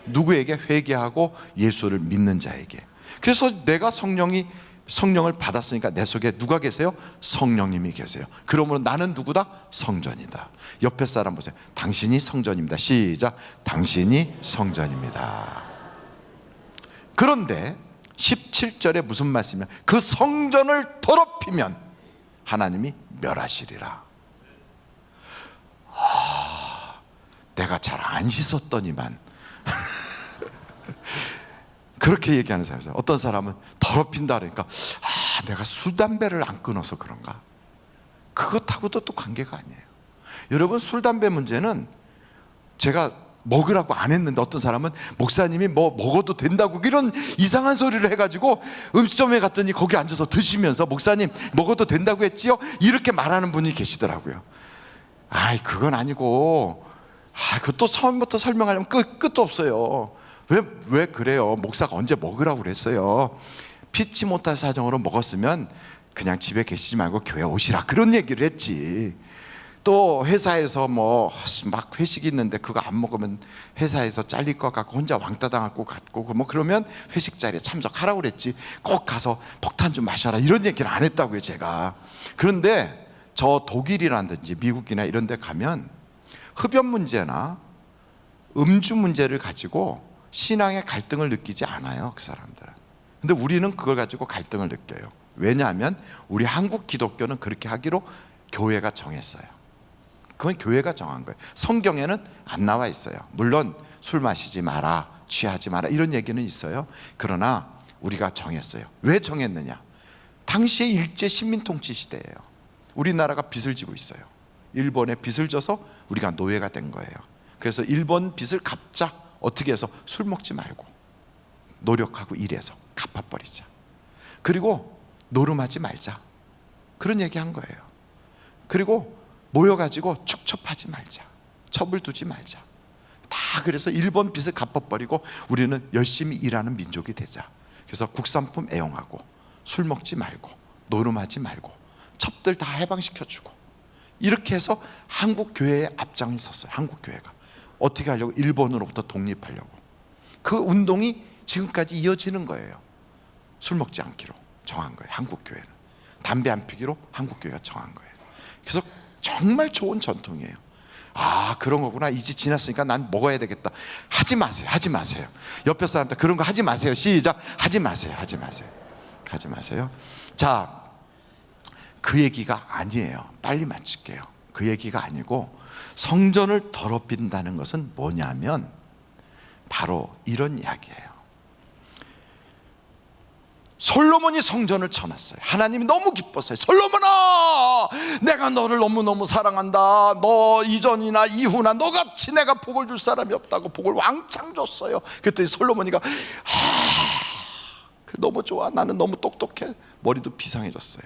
누구에게? 회개하고 예수를 믿는 자에게. 그래서 내가 성령을 받았으니까 내 속에 누가 계세요? 성령님이 계세요. 그러므로 나는 누구다? 성전이다. 옆에 사람 보세요. 당신이 성전입니다. 시작. 당신이 성전입니다. 그런데 17절에 무슨 말씀이냐? 그 성전을 더럽히면 하나님이 멸하시리라. 내가 잘 안 씻었더니만 그렇게 얘기하는 사람이 있어요. 어떤 사람은 더럽힌다 그러니까 내가 술 담배를 안 끊어서 그런가? 그것하고도 또 관계가 아니에요. 여러분, 술 담배 문제는 제가 먹으라고 안 했는데 어떤 사람은 목사님이 뭐 먹어도 된다고 이런 이상한 소리를 해가지고 음식점에 갔더니 거기 앉아서 드시면서 목사님 먹어도 된다고 했지요? 이렇게 말하는 분이 계시더라고요. 그건 아니고 그것도 처음부터 설명하려면 끝도 없어요. 왜 그래요? 목사가 언제 먹으라고 그랬어요? 피치 못할 사정으로 먹었으면 그냥 집에 계시지 말고 교회 오시라, 그런 얘기를 했지. 또 회사에서 뭐 막 회식이 있는데 그거 안 먹으면 회사에서 잘릴 것 같고 혼자 왕따 당할 것 같고 뭐 그러면 회식 자리에 참석하라고 그랬지, 꼭 가서 폭탄 좀 마셔라 이런 얘기를 안 했다고요, 제가. 그런데 저 독일이라든지 미국이나 이런 데 가면 흡연 문제나 음주 문제를 가지고 신앙의 갈등을 느끼지 않아요, 그 사람들은. 근데 우리는 그걸 가지고 갈등을 느껴요. 왜냐하면 우리 한국 기독교는 그렇게 하기로 교회가 정했어요. 그건 교회가 정한 거예요. 성경에는 안 나와 있어요. 물론 술 마시지 마라, 취하지 마라 이런 얘기는 있어요. 그러나 우리가 정했어요. 왜 정했느냐? 당시에 일제 식민통치 시대예요. 우리나라가 빚을 지고 있어요. 일본에 빚을 져서 우리가 노예가 된 거예요. 그래서 일본 빚을 갚자. 어떻게 해서? 술 먹지 말고 노력하고 일해서 갚아버리자. 그리고 노름하지 말자, 그런 얘기 한 거예요. 그리고 모여가지고 축첩하지 말자, 첩을 두지 말자. 다 그래서 일본 빚을 갚아버리고 우리는 열심히 일하는 민족이 되자. 그래서 국산품 애용하고 술 먹지 말고 노름하지 말고 첩들 다 해방시켜주고 이렇게 해서 한국 교회의 앞장이 섰어요. 한국 교회가 어떻게 하려고? 일본으로부터 독립하려고. 그 운동이 지금까지 이어지는 거예요. 술 먹지 않기로 정한 거예요. 한국 교회는 담배 안 피기로 한국 교회가 정한 거예요. 그래서 정말 좋은 전통이에요. 그런 거구나, 이제 지났으니까 난 먹어야 되겠다. 하지 마세요. 하지 마세요. 옆에 사람한테 그런 거 하지 마세요. 시작. 하지 마세요. 하지 마세요. 하지 마세요. 자, 그 얘기가 아니에요. 빨리 마칠게요. 그 얘기가 아니고, 성전을 더럽힌다는 것은 뭐냐면 바로 이런 이야기예요. 솔로몬이 성전을 쳐놨어요. 하나님이 너무 기뻤어요. 솔로몬아, 내가 너를 너무너무 사랑한다. 너 이전이나 이후나 너같이 내가 복을 줄 사람이 없다고 복을 왕창 줬어요. 그랬더니 솔로몬이가 너무 좋아, 나는 너무 똑똑해. 머리도 비상해졌어요.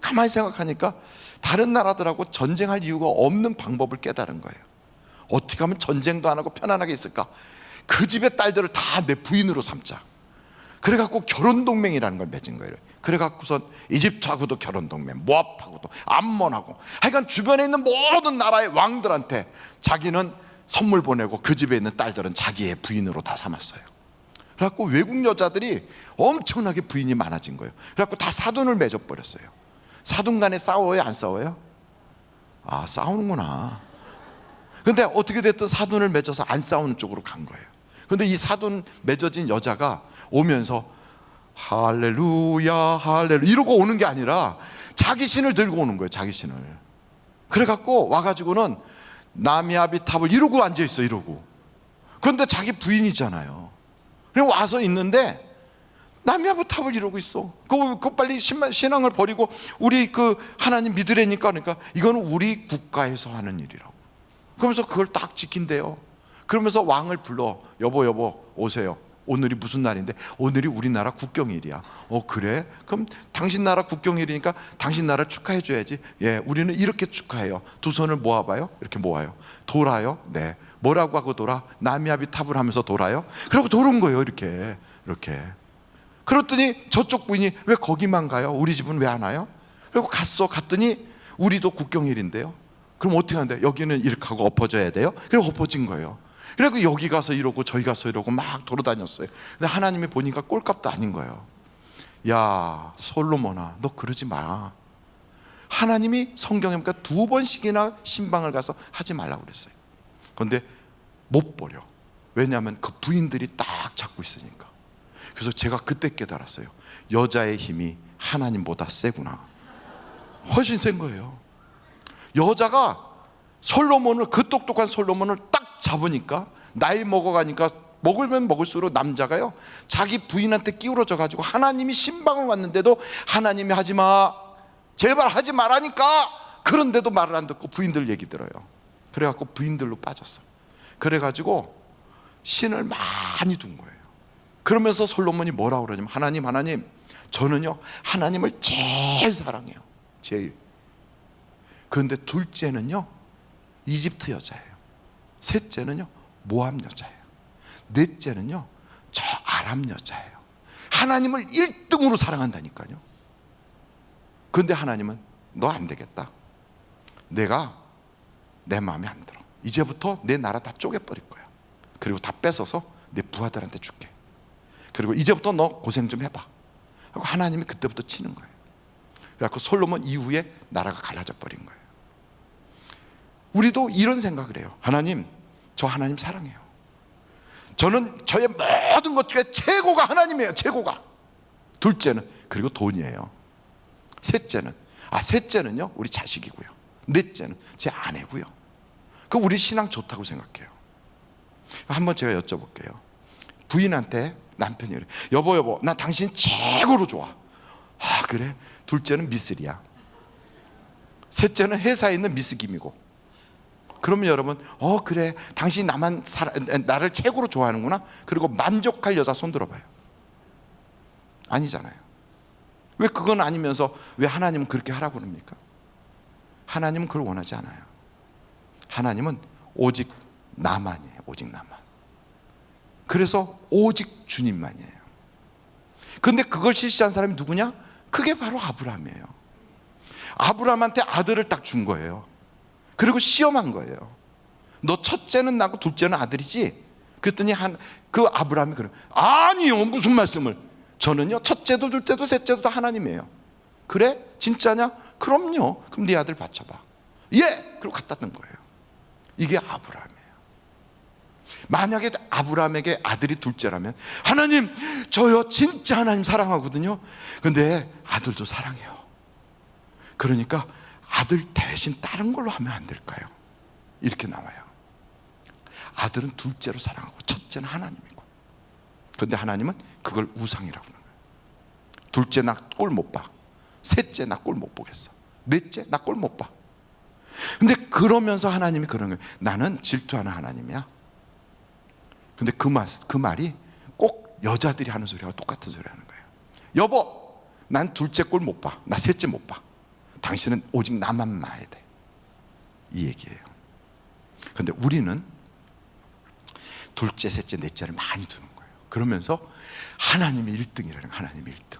가만히 생각하니까 다른 나라들하고 전쟁할 이유가 없는 방법을 깨달은 거예요. 어떻게 하면 전쟁도 안 하고 편안하게 있을까? 그 집의 딸들을 다 내 부인으로 삼자. 그래갖고 결혼동맹이라는 걸 맺은 거예요. 그래갖고선 이집트하고도 결혼동맹, 모압하고도, 암몬하고, 하여간 주변에 있는 모든 나라의 왕들한테 자기는 선물 보내고 그 집에 있는 딸들은 자기의 부인으로 다 삼았어요. 그래갖고 외국 여자들이 엄청나게 부인이 많아진 거예요. 그래갖고 다 사돈을 맺어버렸어요. 사돈 간에 싸워요, 안 싸워요? 싸우는구나. 근데 어떻게 됐든 사돈을 맺어서 안 싸우는 쪽으로 간 거예요. 근데 이 사돈 맺어진 여자가 오면서 할렐루야 할렐루야 이러고 오는 게 아니라 자기 신을 들고 오는 거예요. 자기 신을. 그래갖고 와가지고는 나미아비 탑을 이러고 앉아있어, 이러고. 그런데 자기 부인이잖아요. 그냥 와서 있는데 나미아비 탑을 이러고 있어. 그거 빨리 신앙을 버리고 우리 그 하나님 믿으라니까. 그러니까 이거는 우리 국가에서 하는 일이라고. 그러면서 그걸 딱 지킨대요. 그러면서 왕을 불러. 여보 오세요. 오늘이 무슨 날인데? 오늘이 우리나라 국경일이야. 그래? 그럼 당신 나라 국경일이니까 당신 나라 축하해 줘야지. 예, 우리는 이렇게 축하해요. 두 손을 모아봐요. 이렇게 모아요. 돌아요. 네. 뭐라고 하고 돌아? 나미아비 탑을 하면서 돌아요. 그리고 도는 거예요. 이렇게. 그랬더니 저쪽 부인이 왜 거기만 가요? 우리 집은 왜 안 와요? 그리고 갔더니 우리도 국경일인데요. 그럼 어떻게 하는데? 여기는 이렇게 하고 엎어져야 돼요. 그리고 엎어진 거예요. 그래갖고 여기 가서 이러고 저기 가서 이러고 막 돌아다녔어요. 근데 하나님이 보니까 꼴값도 아닌 거예요. 야, 솔로몬아, 너 그러지 마. 하나님이 성경에 보니까 2번씩이나 신방을 가서 하지 말라고 그랬어요. 그런데 못 버려. 왜냐하면 그 부인들이 딱 잡고 있으니까. 그래서 제가 그때 깨달았어요. 여자의 힘이 하나님보다 세구나. 훨씬 센 거예요. 여자가 솔로몬을, 그 똑똑한 솔로몬을 딱 잡으니까, 나이 먹어가니까 먹으면 먹을수록 남자가요, 자기 부인한테 끼우러져 가지고 하나님이 신방을 왔는데도 하나님이 하지마, 제발 하지 말라니까, 그런데도 말을 안 듣고 부인들 얘기 들어요. 그래갖고 부인들로 빠졌어. 그래가지고 신을 많이 둔 거예요. 그러면서 솔로몬이 뭐라고 그러냐면, 하나님, 저는요 하나님을 제일 사랑해요. 제일. 그런데 둘째는요 이집트 여자예요. 셋째는요 모압 여자예요. 넷째는요 저 아람 여자예요. 하나님을 1등으로 사랑한다니까요. 그런데 하나님은 너 안 되겠다. 내가 내 마음에 안 들어. 이제부터 내 나라 다 쪼개버릴 거야. 그리고 다 뺏어서 내 부하들한테 줄게. 그리고 이제부터 너 고생 좀 해봐 하고 하나님이 그때부터 치는 거예요. 그래서 솔로몬 이후에 나라가 갈라져 버린 거예요. 우리도 이런 생각을 해요. 하나님, 저 하나님 사랑해요. 저는 저의 모든 것 중에 최고가 하나님이에요. 최고가. 둘째는, 그리고 돈이에요. 셋째는요 우리 자식이고요. 넷째는 제 아내고요. 그 우리 신앙 좋다고 생각해요. 한번 제가 여쭤볼게요. 부인한테 남편이 그래, 여보 나 당신 최고로 좋아. 아 그래? 둘째는 미쓰리야. 셋째는 회사에 있는 미스 김이고. 그러면 여러분, 그래, 당신이 나를 최고로 좋아하는구나. 그리고 만족할 여자 손 들어봐요. 아니잖아요. 왜 그건 아니면서 왜 하나님은 그렇게 하라고 그럽니까? 하나님은 그걸 원하지 않아요. 하나님은 오직 나만이에요. 오직 나만. 그래서 오직 주님만이에요. 그런데 그걸 실시한 사람이 누구냐? 그게 바로 아브라함이에요. 아브라함한테 아들을 딱 준 거예요. 그리고 시험한 거예요. 너 첫째는 나고 둘째는 아들이지? 그랬더니 그 아브라함이 그래, 아니요, 무슨 말씀을. 저는요 첫째도 둘째도 셋째도 다 하나님이에요. 그래? 진짜냐? 그럼요. 그럼 네 아들 바쳐봐. 예! 그리고 갖다 둔 거예요. 이게 아브라함이에요. 만약에 아브라함에게 아들이 둘째라면, 하나님 저요 진짜 하나님 사랑하거든요. 근데 아들도 사랑해요. 그러니까 아들 대신 다른 걸로 하면 안 될까요? 이렇게 나와요. 아들은 둘째로 사랑하고 첫째는 하나님이고. 그런데 하나님은 그걸 우상이라고 하는 거예요. 둘째 나 꼴 못 봐. 셋째 나 꼴 못 보겠어. 넷째 나 꼴 못 봐. 근데 그러면서 하나님이 그런 거예요. 나는 질투하는 하나님이야. 근데 그 말이 꼭 여자들이 하는 소리와 똑같은 소리 하는 거예요. 여보, 난 둘째 꼴 못 봐. 나 셋째 못 봐. 당신은 오직 나만 봐야 돼. 이 얘기예요. 그런데 우리는 둘째, 셋째, 넷째를 많이 두는 거예요. 그러면서 하나님이 1등이라는 거예요. 하나님이 1등.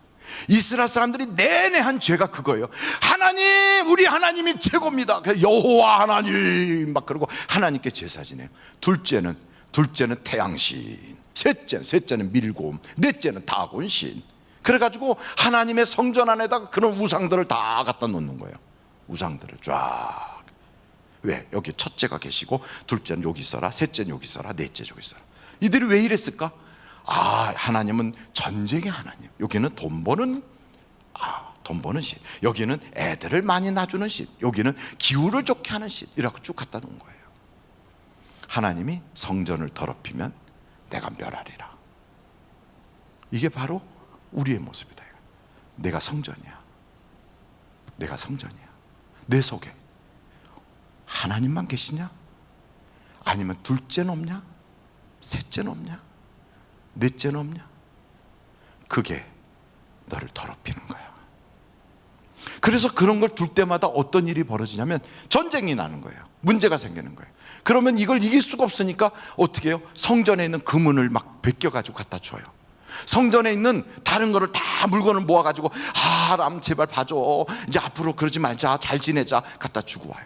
이스라엘 사람들이 내내 한 죄가 그거예요. 하나님, 우리 하나님이 최고입니다. 여호와 하나님 막 그러고 하나님께 제사 지내요. 둘째는 태양신, 셋째는 밀곰, 넷째는 다곤신. 그래가지고 하나님의 성전 안에다가 그런 우상들을 다 갖다 놓는 거예요. 우상들을 쫙. 왜? 여기 첫째가 계시고 둘째는 여기 있어라, 셋째는 여기 있어라, 넷째 여기 있어라. 이들이 왜 이랬을까? 하나님은 전쟁의 하나님. 여기는 돈 버는 신. 여기는 애들을 많이 낳아주는 신. 여기는 기후를 좋게 하는 신. 이라고 쭉 갖다 놓은 거예요. 하나님이 성전을 더럽히면 내가 멸하리라. 이게 바로 우리의 모습이다. 내가 성전이야. 내 속에 하나님만 계시냐? 아니면 둘째는 없냐? 셋째는 없냐? 넷째는 없냐? 그게 너를 더럽히는 거야. 그래서 그런 걸 둘 때마다 어떤 일이 벌어지냐면 전쟁이 나는 거예요. 문제가 생기는 거예요. 그러면 이걸 이길 수가 없으니까 어떻게 해요? 성전에 있는 금은을 막 베껴가지고 갖다 줘요. 성전에 있는 다른 거를 다 물건을 모아가지고 람 제발 봐줘. 이제 앞으로 그러지 말자. 잘 지내자. 갖다 주고 와요.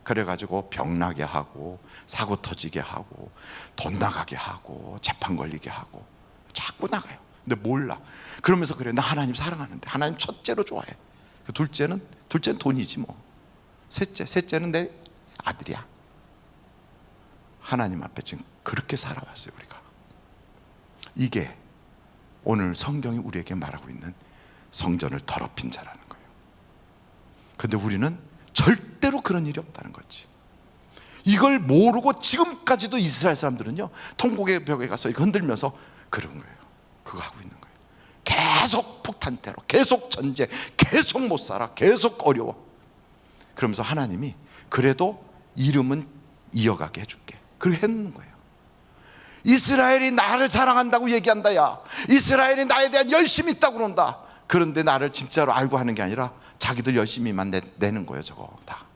그래가지고 병나게 하고 사고 터지게 하고 돈 나가게 하고 재판 걸리게 하고 자꾸 나가요. 근데 몰라. 그러면서 그래, 나 하나님 사랑하는데. 하나님 첫째로 좋아해. 둘째는 돈이지 뭐. 셋째는 내 아들이야. 하나님 앞에 지금 그렇게 살아왔어요, 우리가. 이게 오늘 성경이 우리에게 말하고 있는 성전을 더럽힌 자라는 거예요. 근데 우리는 절대로 그런 일이 없다는 거지. 이걸 모르고 지금까지도 이스라엘 사람들은요, 통곡의 벽에 가서 이거 흔들면서 그런 거예요. 그거 하고 있는 거예요. 계속 폭탄 테러, 계속 전쟁, 계속 못 살아, 계속 어려워. 그러면서 하나님이 그래도 이름은 이어가게 해줄게. 그렇게 했는 거예요. 이스라엘이 나를 사랑한다고 얘기한다. 야, 이스라엘이 나에 대한 열심이 있다고 그런다. 그런데 나를 진짜로 알고 하는 게 아니라 자기들 열심히만 내는 거예요. 저거 다.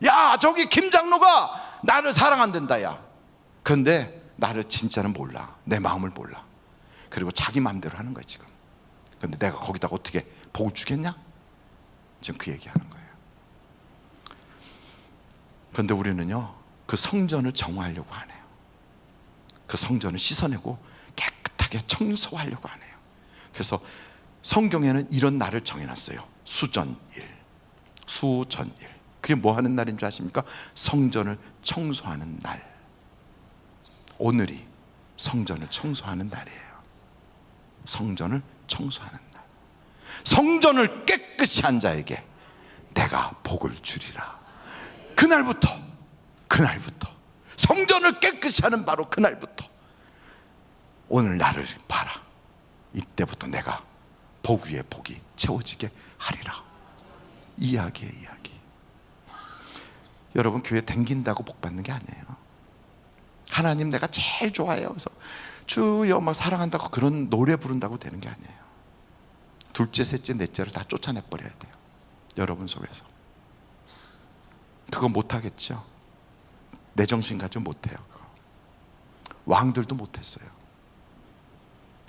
야, 저기 김 장로가 나를 사랑한단다. 야, 그런데 나를 진짜는 몰라. 내 마음을 몰라. 그리고 자기 마음대로 하는 거야 지금. 그런데 내가 거기다가 어떻게 복을 주겠냐? 지금 그 얘기하는 거예요. 그런데 우리는요, 그 성전을 정화하려고 안 해요. 그 성전을 씻어내고 깨끗하게 청소하려고 안 해요. 그래서 성경에는 이런 날을 정해놨어요. 수전일. 그게 뭐 하는 날인 줄 아십니까? 성전을 청소하는 날. 오늘이 성전을 청소하는 날이에요. 성전을 청소하는 날. 성전을 깨끗이 한 자에게 내가 복을 주리라. 그날부터 성전을 깨끗이 하는 바로 그날부터 오늘 나를 봐라. 이때부터 내가 복 위에 복이 채워지게 하리라. 이야기의 이야기. 여러분, 교회 댕긴다고 복 받는 게 아니에요. 하나님 내가 제일 좋아해요. 그래서 주여 막 사랑한다고 그런 노래 부른다고 되는 게 아니에요. 둘째, 셋째, 넷째를 다 쫓아내버려야 돼요. 여러분 속에서. 그거 못하겠죠. 내 정신 가지고 못해요. 그거. 왕들도 못했어요.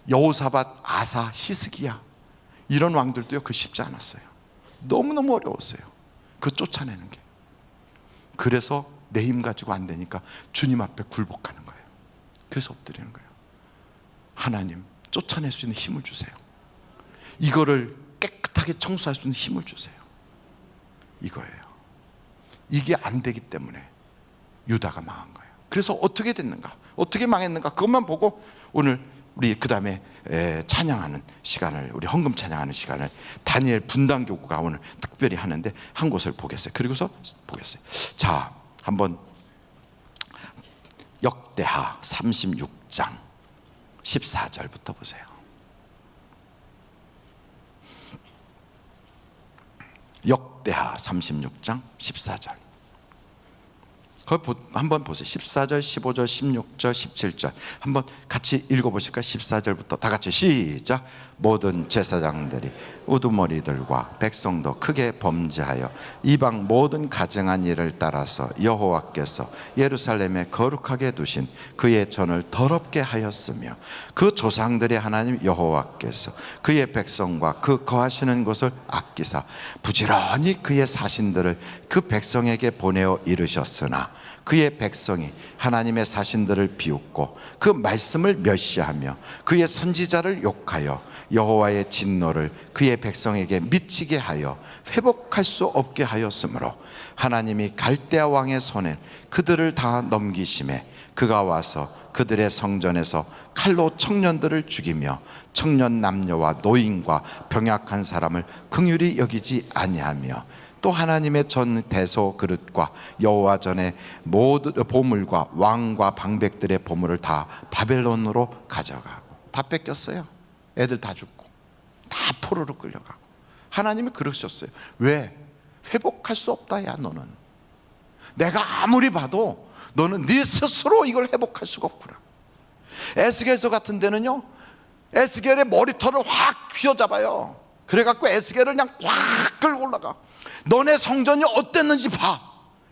여호사밧, 아사, 히스기야, 이런 왕들도요, 그 쉽지 않았어요. 너무너무 어려웠어요. 그 쫓아내는 게. 그래서 내 힘 가지고 안 되니까 주님 앞에 굴복하는 거예요. 그래서 엎드리는 거예요. 하나님, 쫓아낼 수 있는 힘을 주세요. 이거를 깨끗하게 청소할 수 있는 힘을 주세요. 이거예요. 이게 안 되기 때문에 유다가 망한 거예요. 그래서 어떻게 됐는가, 어떻게 망했는가, 그것만 보고 오늘 우리 그 다음에 찬양하는 시간을, 우리 헌금 찬양하는 시간을 다니엘 분당교구가 오늘 특별히 하는데 한 곳을 보겠어요. 그리고서 보겠어요. 자, 한번 역대하 36장 14절부터 보세요. 역대하 36장 14절. 거기 한번 보세요. 14절, 15절, 16절, 17절 한번 같이 읽어보실까요? 14절부터 다 같이 시작. 모든 제사장들이 우두머리들과 백성도 크게 범죄하여 이방 모든 가증한 일을 따라서 여호와께서 예루살렘에 거룩하게 두신 그의 전을 더럽게 하였으며 그 조상들의 하나님 여호와께서 그의 백성과 그 거하시는 곳을 아끼사 부지런히 그의 사신들을 그 백성에게 보내어 이르셨으나 그의 백성이 하나님의 사신들을 비웃고 그 말씀을 멸시하며 그의 선지자를 욕하여 여호와의 진노를 그의 백성에게 미치게 하여 회복할 수 없게 하였으므로 하나님이 갈대아 왕의 손에 그들을 다 넘기심에 그가 와서 그들의 성전에서 칼로 청년들을 죽이며 청년 남녀와 노인과 병약한 사람을 긍휼히 여기지 아니하며 또 하나님의 전 대소 그릇과 여호와 전의 모든 보물과 왕과 방백들의 보물을 다 바벨론으로 가져가고, 다 뺏겼어요. 애들 다 죽고 다 포로로 끌려가고. 하나님이 그러셨어요. 왜? 회복할 수 없다. 야, 너는 내가 아무리 봐도 너는 네 스스로 이걸 회복할 수가 없구나. 에스겔서 같은 데는요, 에스겔의 머리털을 확 휘어잡아요. 그래갖고 에스겔을 그냥 확 끌고 올라가. 너네 성전이 어땠는지 봐.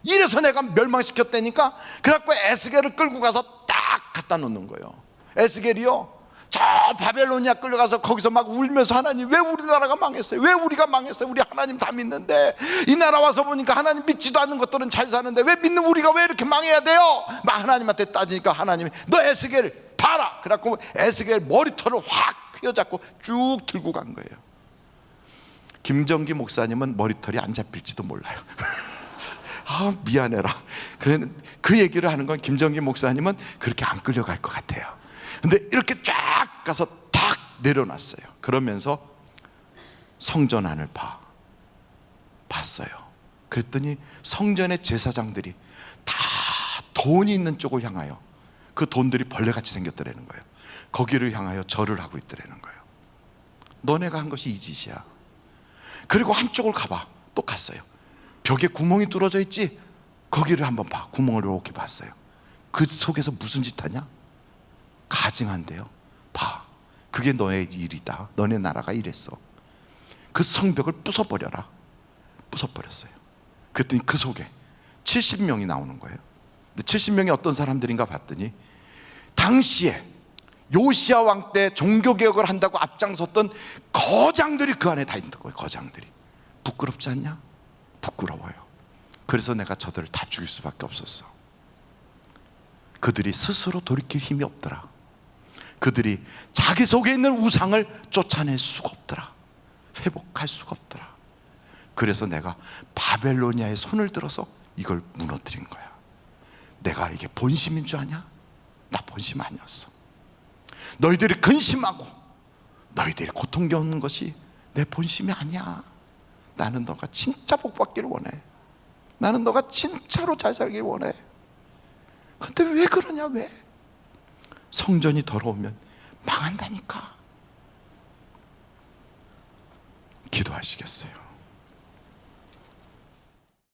이래서 내가 멸망시켰다니까. 그래갖고 에스겔을 끌고 가서 딱 갖다 놓는 거예요. 에스겔이요, 저 바벨로니아 끌려가서 거기서 막 울면서 하나님 왜 우리나라가 망했어요? 왜 우리가 망했어요? 우리 하나님 다 믿는데 이 나라 와서 보니까 하나님 믿지도 않는 것들은 잘 사는데 왜 믿는 우리가 왜 이렇게 망해야 돼요? 막 하나님한테 따지니까 하나님이 너 에스겔 봐라. 그래갖고 에스겔 머리털을 확 휘어잡고 쭉 들고 간 거예요. 김정기 목사님은 머리털이 안 잡힐지도 몰라요. 아 미안해라. 그래 그 얘기를 하는 건 김정기 목사님은 그렇게 안 끌려갈 것 같아요. 근데 이렇게 쫙 가서 탁 내려놨어요. 그러면서 성전 안을 봤어요. 그랬더니 성전의 제사장들이 다 돈이 있는 쪽을 향하여 그 돈들이 벌레같이 생겼더라는 거예요. 거기를 향하여 절을 하고 있더라는 거예요. 너네가 한 것이 이 짓이야. 그리고 한쪽을 가봐. 또 갔어요. 벽에 구멍이 뚫어져 있지? 거기를 한번 봐. 구멍을 이렇게 봤어요. 그 속에서 무슨 짓 하냐? 가증한데요. 봐. 그게 너의 일이다. 너네 나라가 이랬어. 그 성벽을 부숴버려라. 부숴버렸어요. 그랬더니 그 속에 70명이 나오는 거예요. 근데 70명이 어떤 사람들인가 봤더니 당시에 요시야 왕 때 종교개혁을 한다고 앞장섰던 거장들이 그 안에 다 있는 거예요. 거장들이. 부끄럽지 않냐? 부끄러워요. 그래서 내가 저들을 다 죽일 수밖에 없었어. 그들이 스스로 돌이킬 힘이 없더라. 그들이 자기 속에 있는 우상을 쫓아낼 수가 없더라. 회복할 수가 없더라. 그래서 내가 바벨로니아의 손을 들어서 이걸 무너뜨린 거야. 내가 이게 본심인 줄 아냐? 나 본심 아니었어. 너희들이 근심하고 너희들이 고통 겪는 것이 내 본심이 아니야. 나는 너가 진짜 복받기를 원해. 나는 너가 진짜로 잘 살길 원해. 근데 왜 그러냐? 왜? 성전이 더러우면 망한다니까. 기도하시겠어요?